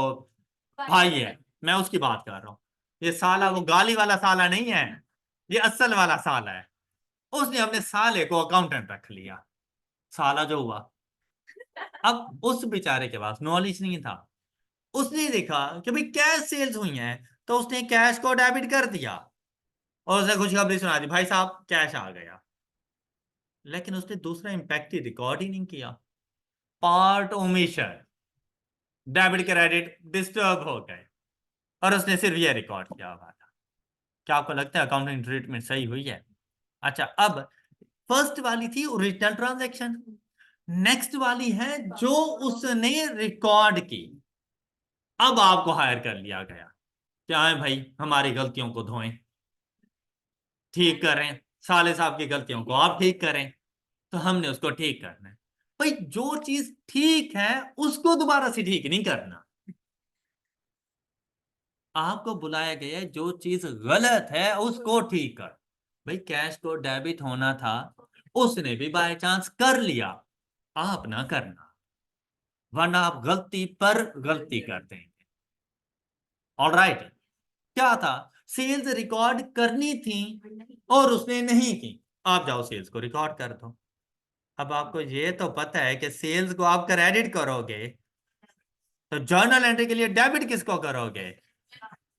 भाई है, मैं उसकी बात कर रहा हूँ। ये साला वो गाली वाला साला नहीं है, ये असल वाला साला है। उसने अपने साले को अकाउंटेंट रख लिया। साला जो हुआ अब उस बेचारे के पास नॉलेज नहीं था, उसने देखा कि भाई कैश सेल्स हुई हैं, तो उसने कैश को डेबिट कर दिया और उसे खुशखबरी सुना दी, भाई साहब कैश आ गया। लेकिन उसने दूसरा इम्पैक्ट ही रिकॉर्ड ही नहीं किया, part omission, debit credit disturb हो गए, और उसने सिर्फ ये रिकॉर्ड किया हुआ था। क्या आपको लगता है अकाउंटिंग ट्रीटमेंट सही हुई है? अच्छा, अब फर्स्ट वाली थी ओरिजिनल ट्रांजैक्शन, नेक्स्ट वाली है जो उसने रिकॉर्ड की। अब आपको हायर कर लिया गया, क्या है भाई हमारी गलतियों को धोएं, ठीक करें, साले साहब की गलतियों को आप ठीक करें, तो हमने उसको ठीक करना है। भाई जो चीज ठीक है उसको दोबारा से ठीक नहीं करना, आपको बुलाया गया है जो चीज गलत है उसको ठीक कर। भाई कैश को डेबिट होना था, उसने भी बाय चांस कर लिया, आप ना करना, वरना आप गलती पर गलती कर देंगे। ऑलराइट, क्या था, सेल्स रिकॉर्ड करनी थी और उसने नहीं की, आप जाओ सेल्स को रिकॉर्ड कर दो। अब आपको ये तो पता है कि सेल्स को आप क्रेडिट करोगे, तो जर्नल एंट्री के लिए डेबिट किसको करोगे?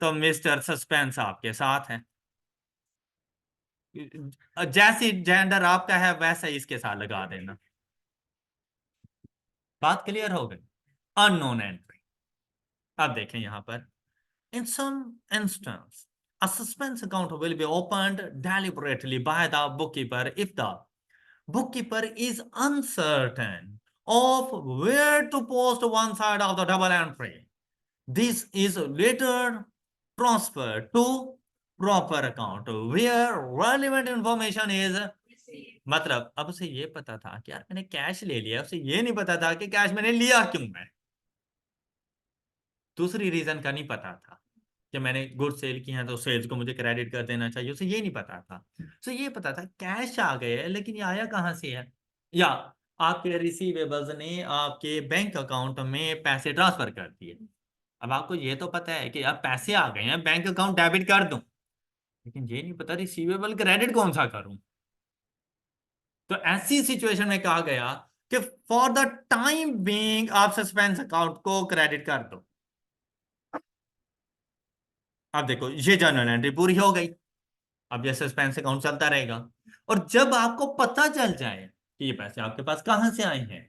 तो मिस्टर सस्पेंस आपके साथ है, जैसी जेंडर आपका है वैसा ही इसके साथ लगा देना। बात क्लियर हो गई? Unknown entry. अब देखें यहां पर, in some instance a suspense account will be opened deliberately by the bookkeeper if the bookkeeper is uncertain of where to post one side of the double entry. This is later transferred to proper account where relevant information is। मतलब अब उसे ये पता था कि यार मैंने cash ले लिया, उसे ये नहीं पता था कि कैश मैंने लिया क्यों है, दूसरी रीजन का नहीं पता था कि मैंने गुड सेल की है तो सेल्स को मुझे क्रेडिट कर देना चाहिए, उसे ये नहीं पता था। उसे ये पता था कैश आ गए है, लेकिन ये आया कहाँ से है, या आपके रिसीवेबल्स ने आपके बैंक अकाउंट में पैसे ट्रांसफर कर दिए। अब आपको ये तो पता है कि अब पैसे आ गए हैं, बैंक अकाउंट डेबिट कर दूं, लेकिन ये नहीं पता रिसीवेबल क्रेडिट कौन सा करूं। तो ऐसी सिचुएशन में कहा गया कि फॉर द टाइम बीइंग आप सस्पेंस अकाउंट को क्रेडिट कर दो। अब देखो ये जर्नल एंट्री पूरी हो गई, अब ये सस्पेंस अकाउंट चलता रहेगा, और जब आपको पता चल जाए कि ये पैसे आपके पास कहां से आए हैं,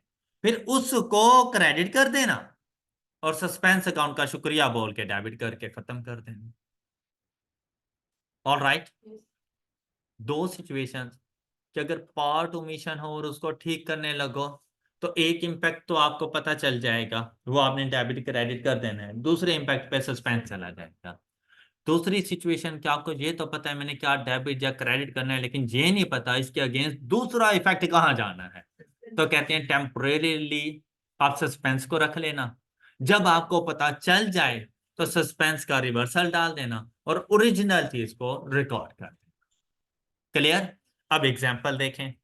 फिर उसको क्रेडिट कर देना और सस्पेंस अकाउंट का शुक्रिया बोल के डेबिट करके खत्म कर देना। ऑल राइट, दो सिचुएशंस कि अगर पार्ट ओमिशन हो और उसको ठीक करने लगो तो एक इम्पैक्ट तो आपको पता चल जाएगा, वो आपने डेबिट क्रेडिट कर देना है, दूसरे इम्पैक्ट पे सस्पेंस चला जाएगा। दूसरी सिचुएशन क्या, आपको ये तो पता है मैंने क्या डेबिट या क्रेडिट करना है, लेकिन ये नहीं पता इसके अगेंस्ट दूसरा इफेक्ट कहाँ जाना है, तो कहते हैं टेम्परेरीली आप सस्पेंस को रख लेना, जब आपको पता चल जाए तो सस्पेंस का रिवर्सल डाल देना और ओरिजिनल चीज को रिकॉर्ड कर देना। क्लियर? अब एग्जांपल देखें,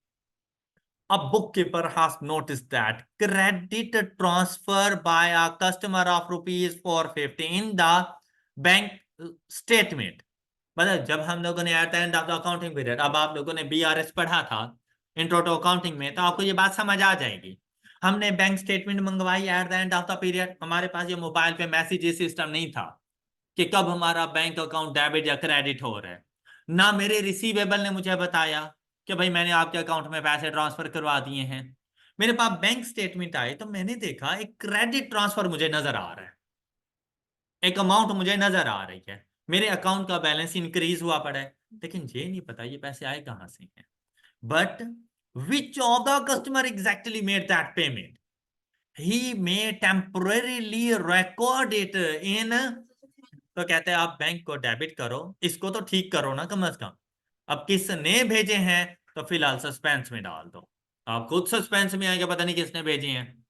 a bookkeeper has noticed that credit transfer by a customer of rupees 450 in the bank statement। मतलब जब हम लोगों ने at the end of the accounting period, अब आप लोगों ने बीआरएस पढ़ा था इंट्रो टू अकाउंटिंग में, तो आपको ये बात समझ आ जाएगी। हमने बैंक स्टेटमेंट मंगवाई at the end of the period, हमारे पास ये मोबाइल पे मैसेज सिस्टम नहीं था कि कब हमारा बैंक अकाउंट डेबिट या क्रेडिट हो रहा है, ना मेरे रिसीवेबल ने मुझे बताया कि भाई मैंने आपके अकाउंट में पैसे ट्रांसफर करवा दिए हैं। मेरे पास बैंक स्टेटमेंट आए तो मैंने देखा एक क्रेडिट ट्रांसफर मुझे नजर आ रहा है, एक अमाउंट मुझे नजर आ रही है, मेरे अकाउंट का बैलेंस इंक्रीज हुआ पड़ा है, लेकिन ये नहीं पता ये पैसे आए कहां से हैं। But which of the customer exactly made that payment, he may temporarily record it in. तो कहते हैं आप बैंक को डेबिट करो, इसको तो ठीक करो ना कम से कम, अब किसने भेजे हैं तो फिलहाल सस्पेंस में डाल दो। आप खुद सस्पेंस में आएगा, पता नहीं किसने भेजे हैं,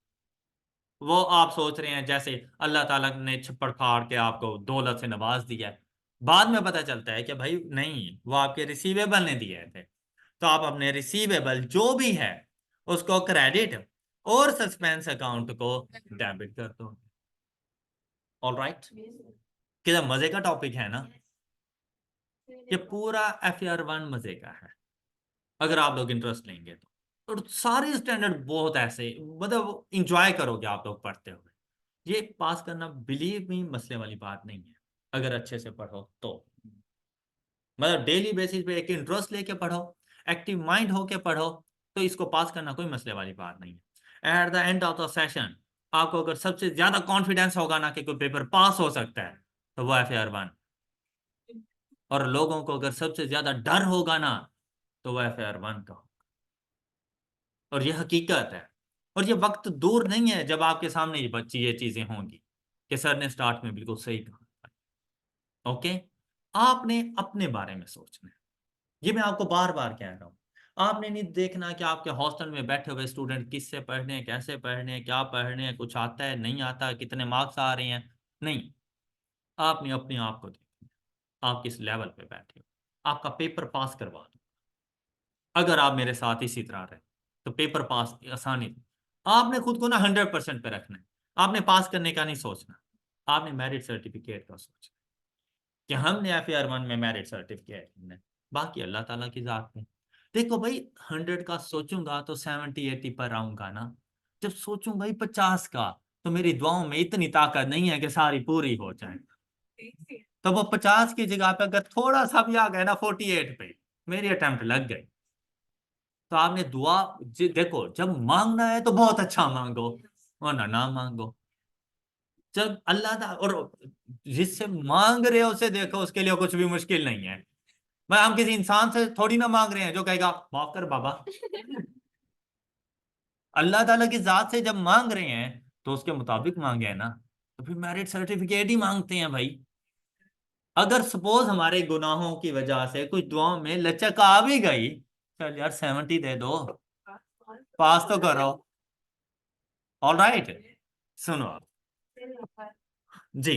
वो आप सोच रहे हैं जैसे अल्लाह ताला ने छप्पड़ फाड़ के आपको दौलत से नवाज दिया है, बाद में पता चलता है कि भाई नहीं, वो आपके रिसीवेबल ने दिए थे। तो आप अपने रिसीवेबल जो भी है उसको क्रेडिट और सस्पेंस अकाउंट को डेबिट कर दो। ऑल राइट, कितना मजे का टॉपिक है ना, ये पूरा FR1 मजे का है अगर आप लोग इंटरेस्ट लेंगे तो। और सारे स्टैंडर्ड बहुत ऐसे, मतलब इंजॉय करोगे आप लोग पढ़ते हुए। ये पास करना बिलीव में मसले वाली बात नहीं है, अगर अच्छे से पढ़ो तो। मतलब डेली बेसिस पे एक इंटरेस्ट लेके पढ़ो, एक्टिव माइंड होके पढ़ो, तो इसको पास करना कोई मसले वाली बात नहीं है। At the end of the session आपको अगर सबसे ज्यादा कॉन्फिडेंस होगा ना कि कोई पेपर पास हो सकता है, तो वो FAR 1। और लोगों को अगर सबसे ज्यादा डर होगा ना, तो वो FAR 1 का। और ये हकीकत है। और ये वक्त दूर नहीं है जब आपके सामने ये बच्ची ये चीजें होंगी कि सर ने स्टार्ट में बिल्कुल सही कहा। ओके, आपने अपने बारे में सोचना है। ये मैं आपको बार बार कह रहा हूं। आपने नहीं देखना कि आपके हॉस्टल में बैठे हुए स्टूडेंट किससे पढ़ने हैं, कैसे पढ़ने हैं, क्या पढ़ने हैं, कुछ आता है नहीं आता, कितने मार्क्स आ रहे हैं। नहीं, आपने अपने आप को देखना, आप किस लेवल पे बैठे हो। आपका पेपर पास करवा दो अगर आप मेरे साथ इसी तरह रहे, तो पेपर पास आसानी से। आपने खुद को ना 100% पे रखना है। आपने पास करने का नहीं सोचना, आपने मेरिट सर्टिफिकेट का सोचना कि हमने FAR 1 में मेरिट सर्टिफिकेट लेना है। बाकी अल्लाह ताला की जात में। देखो भाई, 100 का सोचूंगा तो 70-80 पर आऊंगा ना। जब सोचूंगा ही 50 का, तो मेरी दुआओं में इतनी ताकत नहीं है कि सारी पूरी हो जाए। तो वो 50 की जगह पे अगर थोड़ा सा भी आ गया ना 48 पे, मेरी अटेम्प्ट लग गई। तो आपने दुआ देखो, जब मांगना है तो बहुत अच्छा मांगो, वरना ना मांगो। जब और जिससे मांग रहे हो उसे देखो, उसके लिए कुछ भी मुश्किल नहीं है। मैं हम किसी इंसान से थोड़ी ना मांग रहे हैं जो कहेगा माफ कर बाबा। अल्लाह ताला की जात से जब मांग रहे हैं तो उसके मुताबिक मांगे हैं ना। तो फिर मैरिट सर्टिफिकेट ही मांगते हैं भाई। अगर सपोज हमारे गुनाहों की वजह से कुछ दुआओं में लचक आ भी गई, चल यार 70 दे दो, पास तो करो। ऑल राइट, सुनो आप। जी।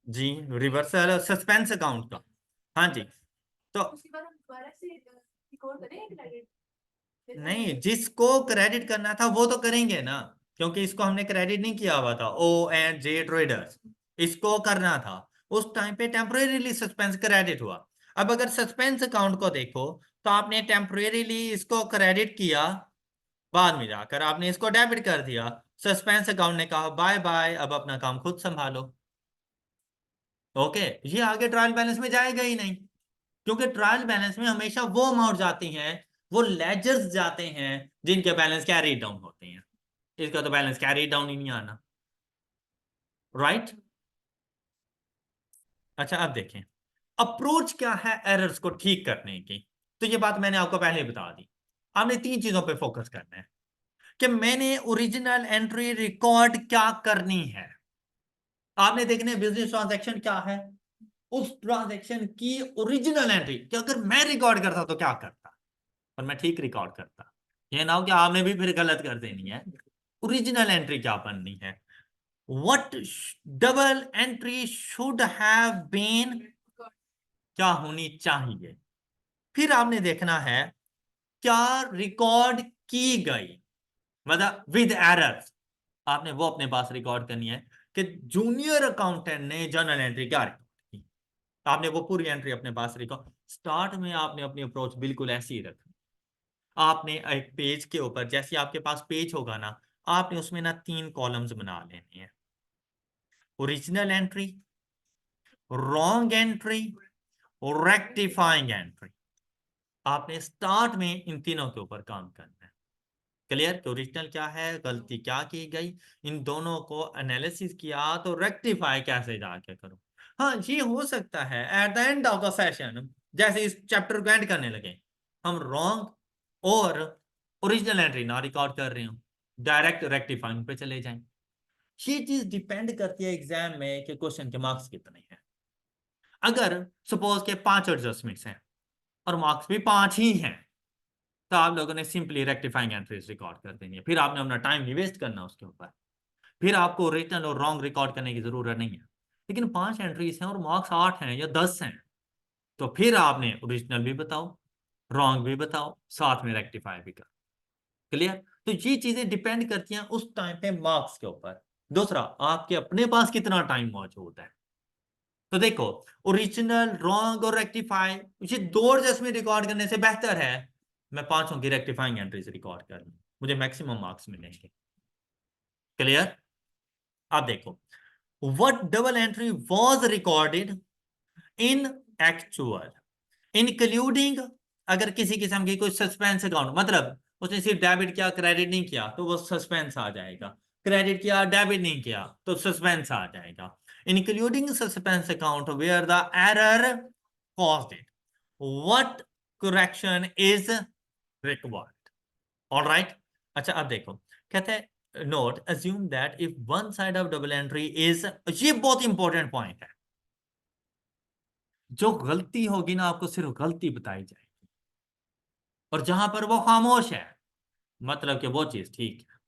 जी, रिवर्सल सस्पेंस अकाउंट का। हाँ जी। तो नहीं, जिसको क्रेडिट करना था वो तो करेंगे ना, क्योंकि इसको हमने क्रेडिट नहीं किया हुआ था। O&J ट्रेडर्स, इसको करना था। उस टाइम पे टेम्परेरीली सस्पेंस क्रेडिट हुआ। अब अगर सस्पेंस अकाउंट को देखो, तो आपने टेम्परेरीली इसको क्रेडिट किया, बाद में जाकर आपने इसको डेबिट कर दिया। सस्पेंस अकाउंट ने कहा बाय बाय, अब अपना काम खुद संभालो। ओके, ये आगे ट्रायल बैलेंस में जाएगा ही नहीं, क्योंकि ट्रायल बैलेंस में हमेशा वो अमाउंट जाती हैं, वो लेजर्स जाते हैं जिनके बैलेंस कैरी डाउन होते हैं। इसका तो बैलेंस कैरी डाउन ही नहीं आना। राइट। अच्छा, अब देखें अप्रोच क्या है एरर्स को ठीक करने की। तो ये बात मैंने आपको पहले ही बता दी। आपने 3 चीजों पे फोकस करना है कि मैंने ओरिजिनल एंट्री रिकॉर्ड क्या करनी है। आपने देखने बिजनेस ट्रांजैक्शन क्या है, उस ट्रांजैक्शन की ओरिजिनल एंट्री कि अगर मैं रिकॉर्ड करता तो क्या करता, और मैं ठीक रिकॉर्ड करता। ये ना हो कि आपने भी फिर गलत कर देनी है। ओरिजिनल एंट्री क्या बननी है, what double entry should have been, क्या होनी चाहिए। फिर आपने देखना है क्या रिकॉर्ड की गई, मतलब विद एरर्स। आपने वो अपने पास रिकॉर्ड करनी है कि जूनियर अकाउंटेंट ने जर्नल एंट्री क्या रिकॉर्ड की। आपने वो पूरी एंट्री अपने पास रिकॉर्ड। स्टार्ट में आपने अपनी अप्रोच बिल्कुल ऐसी ही रखनी। आपने एक पेज के ऊपर, जैसे आपके पास पेज होगा ना, आपने उसमें ना 3 कॉलम्स बना लेने हैं। Original entry, wrong entry, rectifying entry. आपने स्टार्ट में इन तीनों के ऊपर काम करना है। क्लियर कि ओरिजिनल क्या है, गलती क्या की गई, इन दोनों को एनालिसिस किया तो रेक्टिफाई कैसे जाके करो। हाँ, ये हो सकता है at the end of the session, जैसे इस चैप्टर को एंड करने लगे, हम रॉन्ग और ओरिजिनल एंट्री ना रिकॉर्ड कर रहे हो, डायरेक्ट रेक्टिफाइंग पे चले जाएं। ये चीज डिपेंड करती है एग्जाम में कि क्वेश्चन के मार्क्स कितने हैं। अगर सपोज के 5 एडजस्टमेंट्स हैं और मार्क्स भी 5 ही हैं, तो आप लोगों ने सिंपली रेक्टिफाइंग एंट्रीज रिकॉर्ड कर देनी है। फिर आपने अपना टाइम नहीं वेस्ट करना उसके ऊपर। फिर आपको ओरिजिनल और रॉन्ग रिकॉर्ड करने की जरूरत नहीं है। लेकिन 5 एंट्रीज हैं और मार्क्स 8 हैं या 10 हैं, तो फिर आपने ओरिजिनल भी बताओ, रॉन्ग भी बताओ, साथ में रेक्टिफाई भी करो। क्लियर। तो ये चीजें डिपेंड करती हैं उस टाइम पे मार्क्स के ऊपर। दूसरा, आपके अपने पास कितना टाइम मौजूद है। तो देखो, ओरिजिनल, रॉन्ग और रेक्टिफाई, ये दो में रिकॉर्ड करने से बेहतर है मैं 5 की रेक्टिफाइंग एंट्रीज रिकॉर्ड कर लूं, मुझे मैक्सिमम मार्क्स मिलेंगे। क्लियर? अब देखो, what double entry was recorded in actual including, अगर किसी किस्म की कोई सस्पेंस अकाउंट, मतलब उसने सिर्फ डेबिट किया क्रेडिट नहीं किया तो वो सस्पेंस आ जाएगा, क्रेडिट किया डेबिट नहीं किया तो सस्पेंस आ जाएगा। Including suspense account where the error caused it, what correction is required. Alright, अच्छा अब देखो, कहते हैं note assume that if one side of double entry is, ये बहुत इंपॉर्टेंट पॉइंट है, जो गलती होगी ना आपको सिर्फ गलती बताई जाएगी, और जहां पर वो खामोश है मतलब कि वो चीज ठीक है।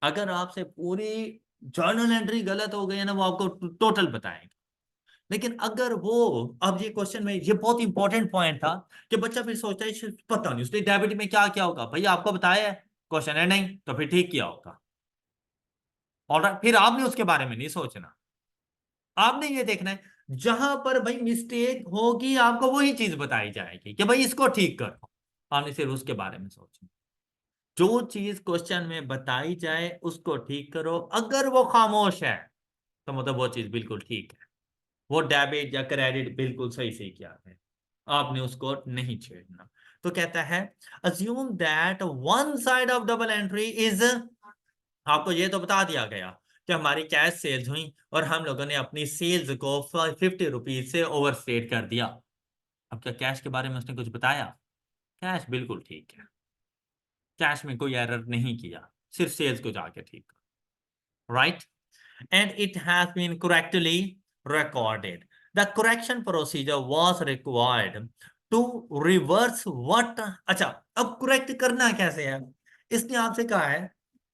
अगर आपसे पूरी जर्नल एंट्री गलत हो गई है ना, वो आपको टोटल बताएगा। लेकिन अगर वो, अब ये क्वेश्चन में ये बहुत इंपॉर्टेंट पॉइंट था कि बच्चा फिर सोचता है पता नहीं उसने डेबिट में क्या क्या होगा, भैया आपको बताया है, क्वेश्चन है नहीं तो फिर ठीक किया होगा। और फिर आपने उसके बारे में नहीं सोचना, आपने ये देखना है जहां पर भाई मिस्टेक होगी आपको वही चीज बताई जाएगी कि भाई इसको ठीक करो, आपने सिर्फ उसके बारे में सोचना। जो चीज क्वेश्चन में बताई जाए उसको ठीक करो, अगर वो खामोश है तो मतलब वो चीज बिल्कुल ठीक है, वो डेबिट या क्रेडिट बिल्कुल सही से किया है, आपने उसको नहीं छेड़ना। तो कहता है assume that one side of double entry is, आपको ये तो बता दिया गया कि हमारी कैश सेल्स हुई और हम लोगों ने अपनी सेल्स को 50 रुपीज से ओवरस्टेट कर दिया। अब क्या कैश के बारे में उसने कुछ बताया? कैश बिल्कुल ठीक है, कैश में कोई एरर नहीं किया, सिर्फ सेल्स को जाके ठीक कर, right? And it has been correctly recorded. The correction procedure was required to reverse what, अच्छा अब करेक्ट करना कैसे है, इसने आपसे कहा है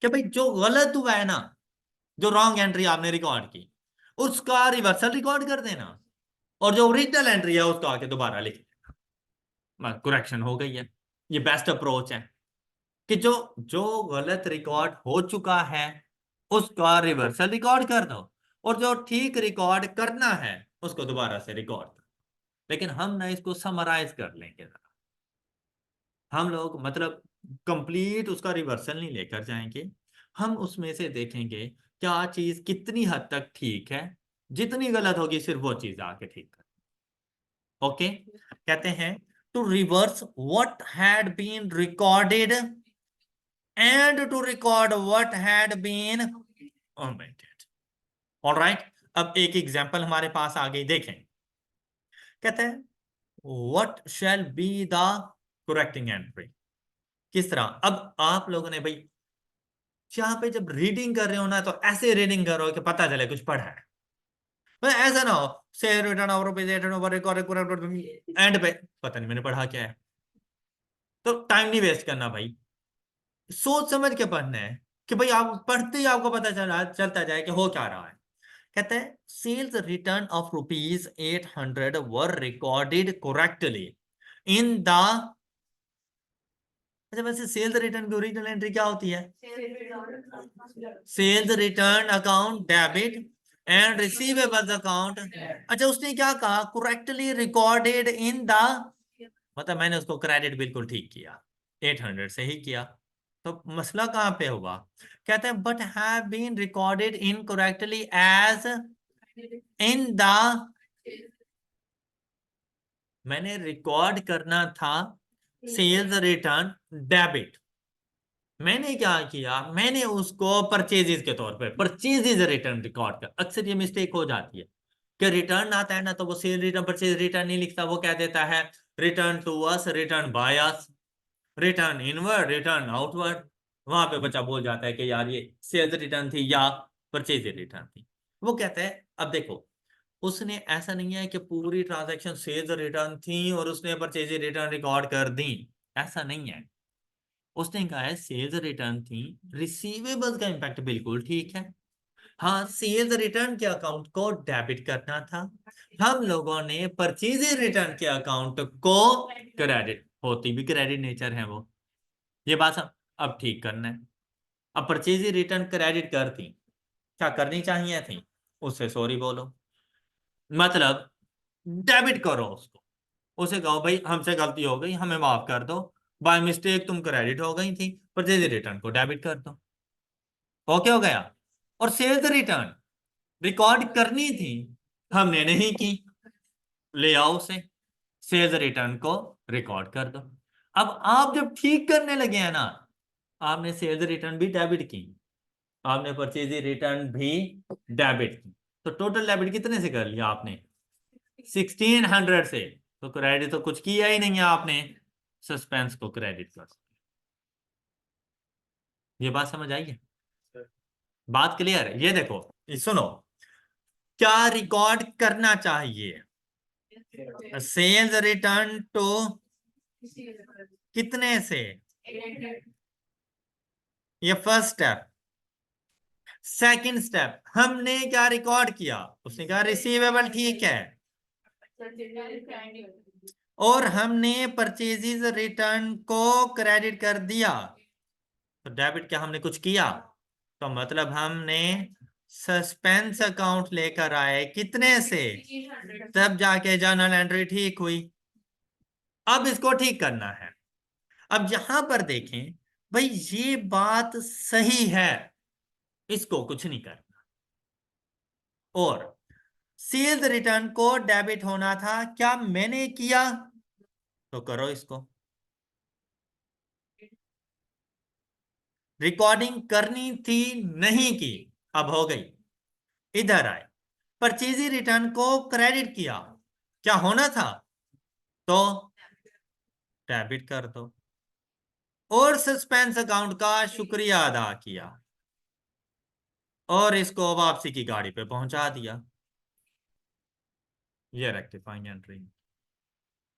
कि भाई जो गलत हुआ है ना, जो रॉन्ग एंट्री आपने रिकॉर्ड की उसका रिवर्सल रिकॉर्ड कर देना, और जो ओरिजिनल एंट्री है उसको आके दोबारा लिख देना, करेक्शन हो गई है। ये बेस्ट अप्रोच है कि जो जो गलत रिकॉर्ड हो चुका है उसका रिवर्सल रिकॉर्ड कर दो, और जो ठीक रिकॉर्ड करना है उसको दोबारा से रिकॉर्ड करो। लेकिन हम ना इसको समराइज कर लेंगे जरा, हम लोग मतलब कंप्लीट उसका रिवर्सल नहीं लेकर जाएंगे, हम उसमें से देखेंगे क्या चीज कितनी हद तक ठीक है, जितनी गलत होगी सिर्फ वो चीज आके ठीक कर। ओके, कहते हैं to reverse what had been recorded and to record what had been omitted. All right, अब एक एग्जांपल हमारे पास आ गई, देखें। कहते हैं what shall be the correcting entry, किस तरह, अब आप लोगों ने भाई यहाँ पे जब रीडिंग कर रहे हो ना तो ऐसे रीडिंग करो कि पता चले कुछ पढ़ा है, मतलब ऐसा ना हो share return of rupees and पे पता नहीं मैंने पढ़ा क्या है। तो टाइम नहीं वेस्ट करना भाई, सोच समझ के पढ़ना है कि भाई आप पढ़ते ही आपको पता चलता जाए कि हो क्या रहा है। कहते हैं sales return of ₹800 were recorded correctly in the, अच्छा वैसे सेल्स रिटर्न की ओरिजिनल एंट्री क्या होती है? Sales return account debit and receivables account. अच्छा उसने क्या कहा, करेक्टली रिकॉर्डेड इन द, मतलब मैंने उसको क्रेडिट बिल्कुल ठीक किया, 800 से ही किया। तो मसला कहाँ पे हुआ? कहते हैं but have been recorded incorrectly as in the, मैंने रिकॉर्ड करना था सेल्स रिटर्न डेबिट, मैंने क्या किया, मैंने उसको परचेजेस के तौर पे परचेजेस रिटर्न रिकॉर्ड कर, अक्सर ये मिस्टेक हो जाती है कि रिटर्न आता है ना तो वो सेल रिटर्न परचेज रिटर्न नहीं लिखता, वो कह देता है return to us, return by us, return inward, return outward. वहां पे बच्चा बोल जाता है कि यार ये सेल्स रिटर्न थी या परचेज रिटर्न थी। वो कहता है अब देखो, उसने ऐसा नहीं है कि पूरी ट्रांजैक्शन सेल्स रिटर्न थी और उसने परचेज रिटर्न रिकॉर्ड कर दी, ऐसा नहीं है। उसने कहा है सेल्स रिटर्न थी, रिसीवेबल्स का इंपैक्ट बिल्कुल ठीक है, हाँ सेल्स रिटर्न के अकाउंट को डेबिट करना था, हम लोगों ने परचेज रिटर्न के अकाउंट को क्रेडिट, होती भी क्रेडिट नेचर है वो, ये बात अब ठीक करना है। अब परचेज रिटर्न क्रेडिट कर दी, क्या करनी चाहिए थी, उससे सॉरी बोलो। मतलब डेबिट करो उसको, उसे कहो भाई हमसे गलती हो गई, हमें माफ कर दो, बाय मिस्टेक तुम क्रेडिट हो गई थी, परचेज रिटर्न को डेबिट कर दो। ओके हो गया। और सेल्स रिटर्न रिकॉर्ड करनी थी, हमने नहीं की, ले आओ उसे, सेल्स रिटर्न को रिकॉर्ड कर दो। अब आप जब ठीक करने लगे हैं ना, आपने सेल्स रिटर्न भी डेबिट की, आपने परचेज रिटर्न भी डेबिट की, तो टोटल डेबिट कितने से कर लिया आपने? 1600 से। तो क्रेडिट तो कुछ किया ही नहीं है आपने, सस्पेंस को क्रेडिट कर। ये बात समझ आई है? बात क्लियर है? ये देखो, ये सुनो, क्या रिकॉर्ड करना चाहिए? सेल्स रिटर्न टू कितने से? ये फर्स्ट स्टेप। सेकंड स्टेप, हमने क्या रिकॉर्ड किया? उसने कहा रिसीवेबल ठीक है, और हमने परचेजेस रिटर्न को क्रेडिट कर दिया, तो डेबिट क्या हमने कुछ किया? तो मतलब हमने सस्पेंस अकाउंट लेकर आए कितने से? तब जाके जर्नल एंट्री ठीक हुई। अब इसको ठीक करना है। अब यहां पर देखें, भाई ये बात सही है, इसको कुछ नहीं करना, और सेल्स रिटर्न को डेबिट होना था, क्या मैंने किया? तो करो इसको। रिकॉर्डिंग करनी थी, नहीं की, अब हो गई। इधर आए, परचेज रिटर्न को क्रेडिट किया, क्या होना था? तो डेबिट कर दो, और सस्पेंस अकाउंट का शुक्रिया अदा किया, और इसको वापसी की गाड़ी पे पहुंचा दिया। ये रेक्टिफाइंग एंट्री।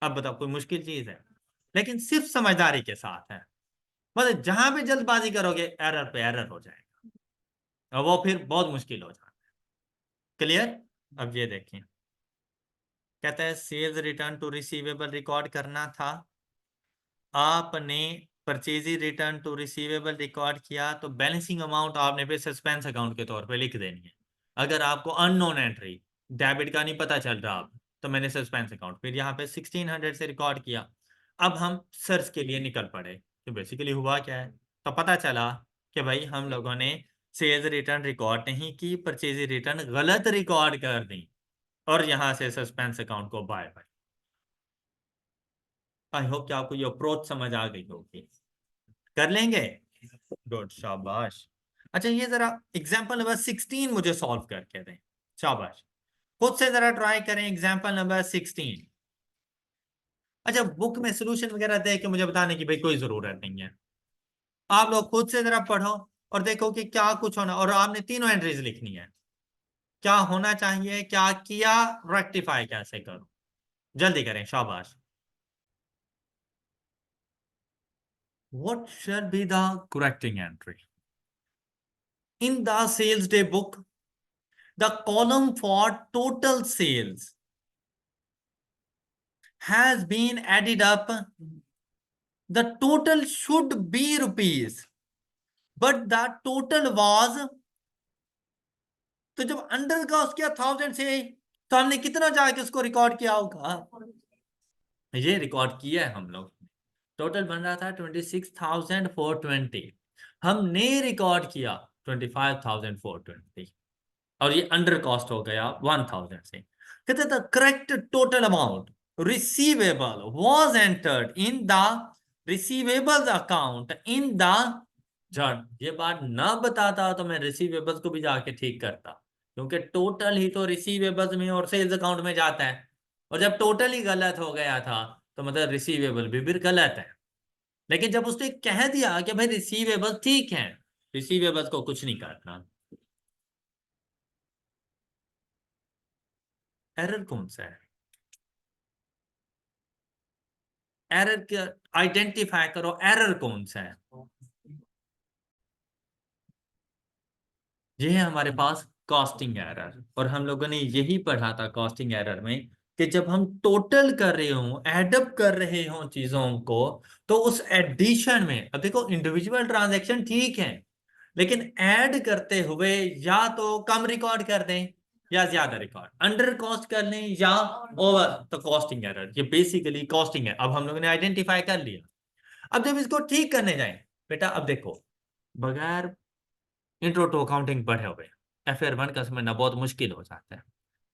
अब बताओ, कोई मुश्किल चीज है? लेकिन सिर्फ समझदारी के साथ है, मतलब जहां भी जल्दबाजी करोगे एरर पे एरर हो जाएगा, और वो फिर बहुत मुश्किल हो जाता है। क्लियर? अब ये देखिए, कहता है sales return to receivable record करना था, आपने purchase return to receivable record किया, तो बैलेंसिंग अमाउंट आपने फिर सस्पेंस अकाउंट के तौर पे लिख देनी है। अगर आपको अननोन एंट्री डेबिट का नहीं पता चल रहा आप, तो मैंने सस्पेंस अकाउंट फिर यहाँ पे 1600 से रिकॉर्ड किया। अब हम सर्च के लिए निकल पड़े कि बेसिकली हुआ क्या है, तो पता चला कि भाई हम लोगों ने सेल्स रिटर्न रिकॉर्ड नहीं की, परचेज रिटर्न गलत रिकॉर्ड कर दी, और यहाँ से सस्पेंस अकाउंट को बाय बाय। आई होप कि आपको ये अप्रोच समझ आ गई होगी। कर लेंगे? गुड, शाबाश। अच्छा, ये जरा एग्जांपल नंबर 16 मुझे सॉल्व करके दें। शाबाश, खुद से जरा ट्राई करें एग्जांपल नंबर 16। अच्छा, बुक में सॉल्यूशन वगैरह देख के मुझे बताने की भाई कोई जरूरत नहीं है, आप लोग खुद से जरा पढ़ो और देखो कि क्या कुछ होना, और आपने तीनों एंट्रीज लिखनी है, क्या होना चाहिए, क्या किया, रेक्टिफाई कैसे करो। जल्दी करें, शाबाश। What shall be the correcting entry? In the sales day book, the column for total sales has been added up. The total should be rupees, but the total was, तो जब अंडर का उसके 1000 से, तो हमने कितना जाके उसको रिकॉर्ड किया होगा? ये रिकॉर्ड किया है हम लोग, टोटल बन रहा था 26,420, हमने रिकॉर्ड किया 25,420, और ये अंडर कॉस्ट हो गया 1000 से। कहते the correct total amount receivable was entered in the receivables account in the journal. ये बात ना बताता तो मैं रिसीवेबल्स को भी जाके ठीक करता, क्योंकि टोटल ही तो रिसीवेबल्स में और सेल्स अकाउंट में जाता है, और जब टोटल ही गलत हो गया था तो मतलब रिसीवेबल भी फिर गलत है। लेकिन जब उसने कह दिया कि भाई रिसीवेबल ठीक है, रिसीवेबल्स को कुछ नहीं करना। एरर कौन सा है? एरर आइडेंटिफाई करो, एरर कौन सा है? ये है हमारे पास कॉस्टिंग एरर, और हम लोगों ने यही पढ़ा था कॉस्टिंग एरर में, कि जब हम टोटल कर रहे हो, एडअप कर रहे हो चीजों को, तो उस एडिशन में, अब देखो इंडिविजुअल ट्रांजैक्शन ठीक है, लेकिन ऐड करते हुए या तो कम रिकॉर्ड कर दें, या ज्यादा रिकॉर्ड, अंडर कॉस्ट कर लें या ओवर, तो कॉस्टिंग एरर, ये बेसिकली कॉस्टिंग है। अब हम लोगों ने आइडेंटिफाई कर लिया। अब जब इसको ठीक करने जाए बेटा, अब देखो, बगैर इंट्रो टू अकाउंटिंग पढ़े हुए FR1 का समझना बहुत मुश्किल हो जाता है।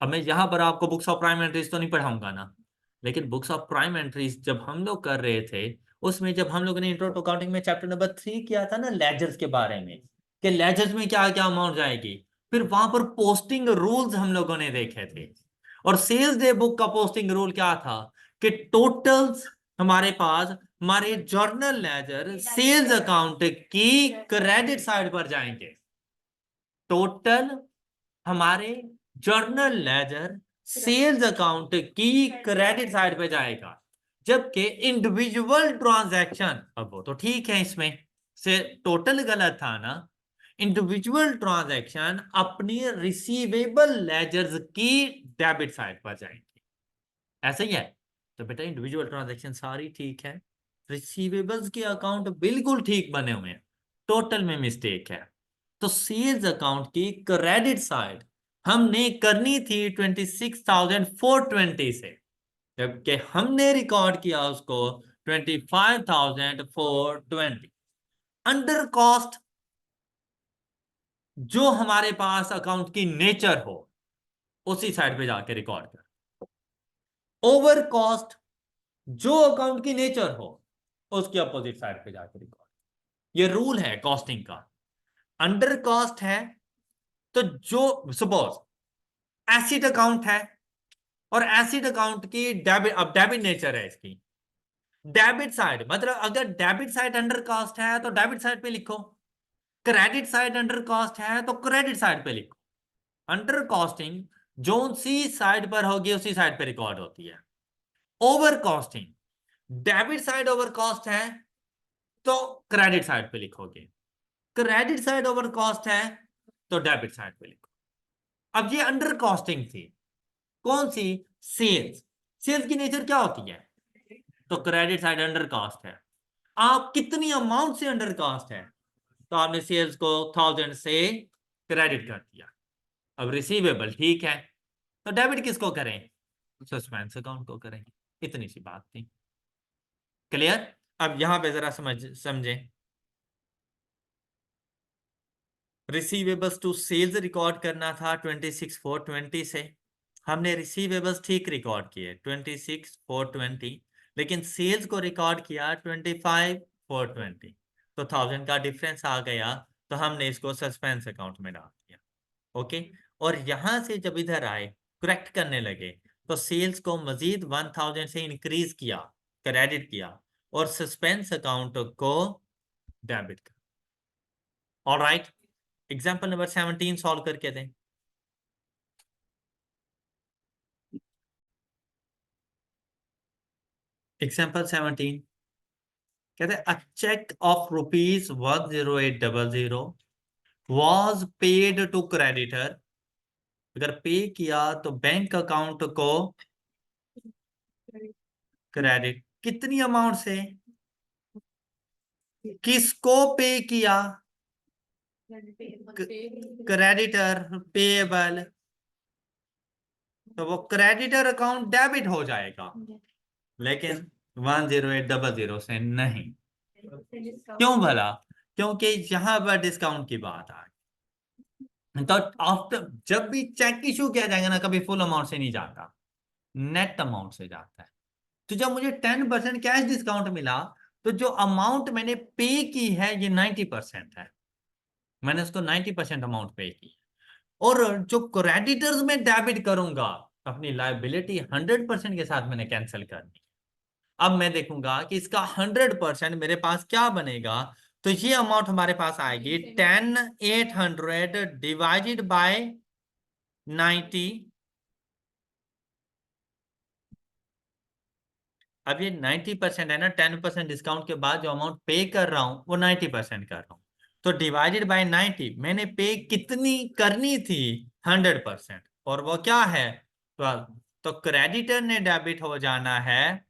अब मैं यहाँ पर आपको बुक्स ऑफ प्राइम एंट्रीज तो नहीं पढ़ाऊंगा ना, लेकिन बुक्स ऑफ प्राइम एंट्रीज जब हम लोग कर रहे थे, उसमें जब हम लोगों ने इंट्रो टू अकाउंटिंग में चैप्टर नंबर 3 किया था ना, लेजर्स के बारे में, कि लेजर्स में क्या क्या अमाउंट जाएगी, फिर वहां पर पोस्टिंग रूल्स हम लोगों ने देखे थे। और सेल्स डे बुक का पोस्टिंग रूल क्या था कि टोटल्स हमारे पास, हमारे जर्नल लेजर सेल्स अकाउंट की क्रेडिट साइड पर जाएंगे। टोटल हमारे जर्नल लेजर सेल्स अकाउंट की क्रेडिट साइड पे जाएगा, जबकि इंडिविजुअल ट्रांजैक्शन, अब वो तो ठीक है, इसमें से टोटल गलत था ना, इंडिविजुअल ट्रांजैक्शन अपनी रिसीवेबल लेजर्स की डेबिट साइड पर जाएंगे। ऐसा ही है। तो बेटा इंडिविजुअल ट्रांजैक्शन सारी ठीक है, रिसीवेबल्स के अकाउंट बिल्कुल ठीक बने हुए हैं, टोटल में मिस्टेक है। तो सेल्स अकाउंट की क्रेडिट साइड हमने करनी थी 26,420 से, जबकि हमने रिकॉर्ड किया उसको 25,420। अंडर कॉस्ट जो हमारे पास अकाउंट की नेचर हो उसी साइड पे जाके रिकॉर्ड कर। ओवर कॉस्ट जो अकाउंट की नेचर हो उसके अपोजिट साइड पे जाके रिकॉर्ड। ये रूल है कॉस्टिंग का। अंडर कॉस्ट है तो जो सपोज एसिड अकाउंट है, और एसिड अकाउंट की डेबिट, अब डेबिट नेचर है इसकी, डेबिट साइड मतलब अगर डेबिट साइड अंडर कॉस्ट है तो डेबिट साइड पे लिखो, क्रेडिट साइड अंडर कॉस्ट है तो क्रेडिट साइड पे लिखो। अंडर कॉस्टिंग जो सी साइड पर होगी उसी साइड पे रिकॉर्ड होती है। Over costing, debit side over cost है तो क्रेडिट साइड पे लिखोगे, क्रेडिट साइड ओवर कॉस्ट है तो डेबिट साइड पे लिखो। अब ये अंडर कॉस्टिंग थी, कौन सी? सेल्स। सेल्स की नेचर क्या होती है? तो क्रेडिट साइड अंडर कॉस्ट है। आप कितनी अमाउंट से अंडर कॉस्ट है, तो आपने सेल्स को 1000 से क्रेडिट कर दिया। अब रिसीवेबल ठीक है, तो डेबिट किसको करें? सस्पेंस अकाउंट को करें। इतनी सी बात थी। क्लियर? अब यहां पे जरा समझें। रिसीवेबल्स टू सेल्स रिकॉर्ड करना था 26,420 से, हमने रिसीवेबल्स ठीक रिकॉर्ड किए 26,420, लेकिन सेल्स को रिकॉर्ड किया 25,420, तो 1000 का डिफरेंस आ गया, तो हमने इसको सस्पेंस अकाउंट में डाल दिया। ओके। और यहां से जब इधर आए करेक्ट करने लगे, तो सेल्स को मजीद 1000 से इंक्रीज किया, क्रेडिट किया, और सस्पेंस अकाउंट को डेबिट कर। ऑलराइट, एग्जाम्पल नंबर 17 सॉल्व करके दें। एग्जाम्पल 17 कहते हैं, a cheque of ₹10800 was paid to creditor. अगर पे किया तो बैंक अकाउंट को क्रेडिट, कितनी अमाउंट से, किसको पे किया? क्रेडिटर, पेएबल, तो वो क्रेडिटर अकाउंट डेबिट हो जाएगा, लेकिन 10800 से नहीं। क्यों भला? क्योंकि यहां पर डिस्काउंट की बात आ गई। तो आफ्टर जब भी चेक इशू किया जाएगा ना, कभी फुल अमाउंट से नहीं जाता, नेट अमाउंट से जाता है। तो जब मुझे 10% कैश डिस्काउंट मिला, तो जो अमाउंट मैंने पे की है ये 90% है, मैंने उसको 90% अमाउंट पे की। और जो क्रेडिटर्स में डेबिट करूंगा, अपनी लायबिलिटी 100% के साथ मैंने कैंसिल कर दी। अब मैं देखूंगा कि इसका 100% मेरे पास क्या बनेगा। तो ये अमाउंट हमारे पास आएगी 10,800 डिवाइडेड बाय 90। अब ये 90% है ना, 10% डिस्काउंट के बाद जो अमाउंट पे कर रहा हूं वो 90% कर रहा हूं, तो डिवाइडेड बाय 90, मैंने पे कितनी करनी थी? 100%, और वो क्या है? 12। तो क्रेडिटर ने डेबिट हो जाना है,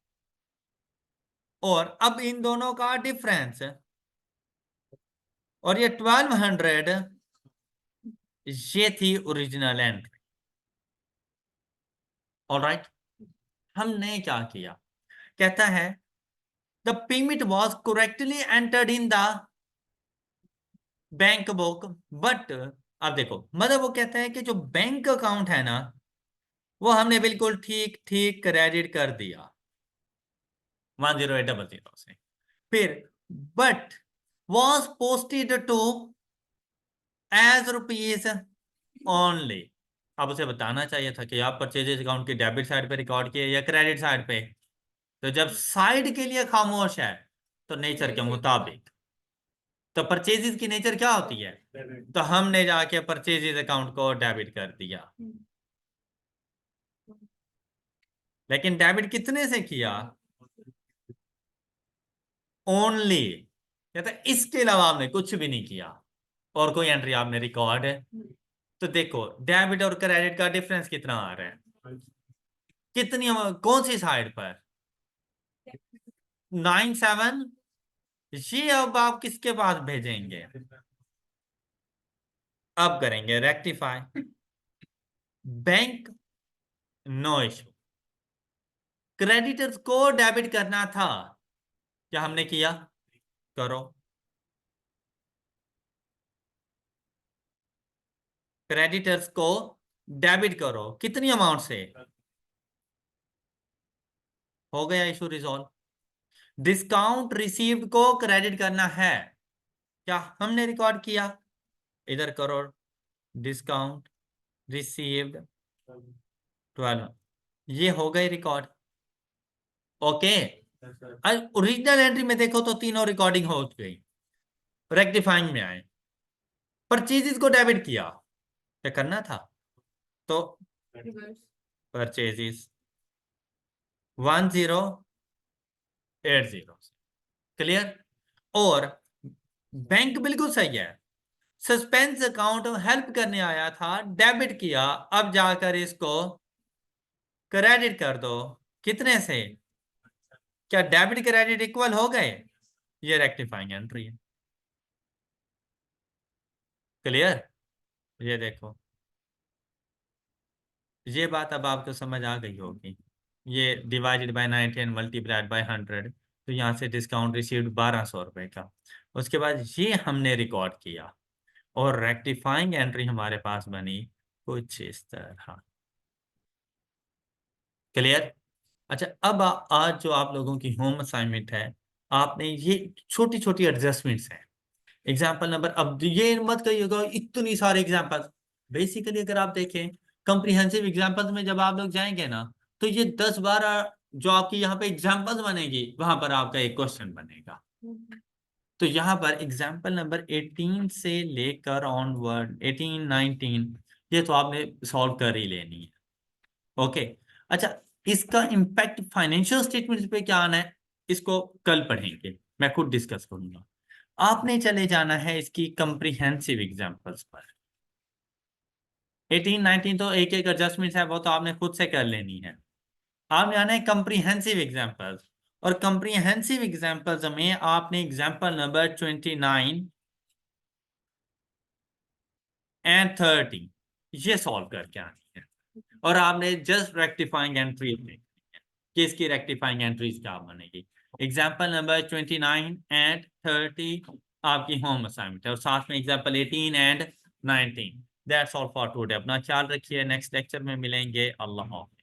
और अब इन दोनों का डिफरेंस, और ये 1200 ये थी ओरिजिनल एंट्री। ऑलराइट, हमने क्या किया, कहता है the payment was correctly entered in the bank book, but अब देखो मतलब वो कहता है कि जो बैंक अकाउंट है ना वो हमने बिल्कुल ठीक ठीक क्रेडिट कर दिया 10800 से, फिर but was posted to as rupees only. अब उसे बताना चाहिए था कि आप परचेजेस अकाउंट की डेबिट साइड पे रिकॉर्ड किए या क्रेडिट साइड पे। तो जब साइड के लिए खामोश है तो नेचर के मुताबिक, तो परचेजेस की नेचर क्या होती है, तो हमने जाके परचेजेस अकाउंट को डेबिट कर दिया। लेकिन डेबिट कितने से किया, ओनली, कहता है इसके अलावा आपने कुछ भी नहीं किया और कोई एंट्री आपने रिकॉर्ड है। तो देखो डेबिट और क्रेडिट का डिफरेंस कितना आ रहा है, कितनी, कौन सी साइड पर, 97। ये अब आप किसके पास भेजेंगे, अब करेंगे rectify, bank no issue, creditors को डेबिट करना था, क्या हमने किया, करो, क्रेडिटर्स को डेबिट करो, कितनी अमाउंट से, हो गया इशू रिजॉल्व। डिस्काउंट रिसीव्ड को क्रेडिट करना है, क्या हमने रिकॉर्ड किया, इधर करो, डिस्काउंट रिसीव्ड 12, ये हो गए रिकॉर्ड। ओके, ओरिजिनल एंट्री में देखो तो तीनों रिकॉर्डिंग हो गई, रेक्टिफाइंग में आए, परचेजेस को डेबिट किया, क्या करना था, तो परचेजेस 1080, क्लियर। और बैंक बिल्कुल सही है, सस्पेंस अकाउंट हेल्प करने आया था, डेबिट किया, अब जाकर इसको क्रेडिट कर दो, कितने से, क्या डेबिट क्रेडिट इक्वल हो गए, ये रेक्टिफाइंग एंट्री है, क्लियर। ये देखो, ये बात अब आपको समझ आ गई होगी, ये divided by 90 and multiplied by 100, तो यहाँ से डिस्काउंट रिसीव्ड 1200 रुपए का, उसके बाद ये हमने रिकॉर्ड किया और रेक्टिफाइंग एंट्री हमारे पास बनी कुछ इस तरह, क्लियर। अच्छा, अब आज जो आप लोगों की होम असाइनमेंट है, आपने ये छोटी छोटी एडजस्टमेंट्स हैं, एग्जाम्पल नंबर, अब ये मत कहिएगा इतनी सारे एग्जाम्पल, बेसिकली अगर आप देखें कॉम्प्रिहेंसिव एग्जाम्पल्स में जब आप लोग जाएंगे ना, तो ये 10-12 जो आपकी यहाँ पे एग्जाम्पल्स बनेगी वहां पर आपका एक क्वेश्चन बनेगा। तो यहाँ पर एग्जाम्पल नंबर 18 से लेकर ऑनवर्ड 18-19, ये तो आपने सॉल्व कर ही लेनी है। ओके, अच्छा, इसका इम्पैक्ट फाइनेंशियल स्टेटमेंट्स पे क्या आना है, इसको कल पढ़ेंगे, मैं खुद डिस्कस करूंगा। आपने चले जाना है इसकी कंप्रिहेंसिव एग्जांपल्स पर, 18-19 तो एक एक एडजस्टमेंट है वो तो आपने खुद से कर लेनी है, आपने आना है कंप्रिहेंसिव एग्जांपल्स, और कंप्रिहेंसिव एग्जांपल्स में आपने एग्जांपल नंबर 29 एंड 30 ये सॉल्व करके आनी है, और आपने जस्ट रेक्टिफाइंग एंट्रीज देखनी है कि इसकी रेक्टिफाइंग एंट्रीज क्या बनेगी। एग्जाम्पल नंबर 29 एंड 30 आपकी होम असाइनमेंट है, और साथ में example 18 and 19। That's all for today, अपना ख्याल रखिए, नेक्स्ट लेक्चर में मिलेंगे, अल्लाह हाफ़िज़।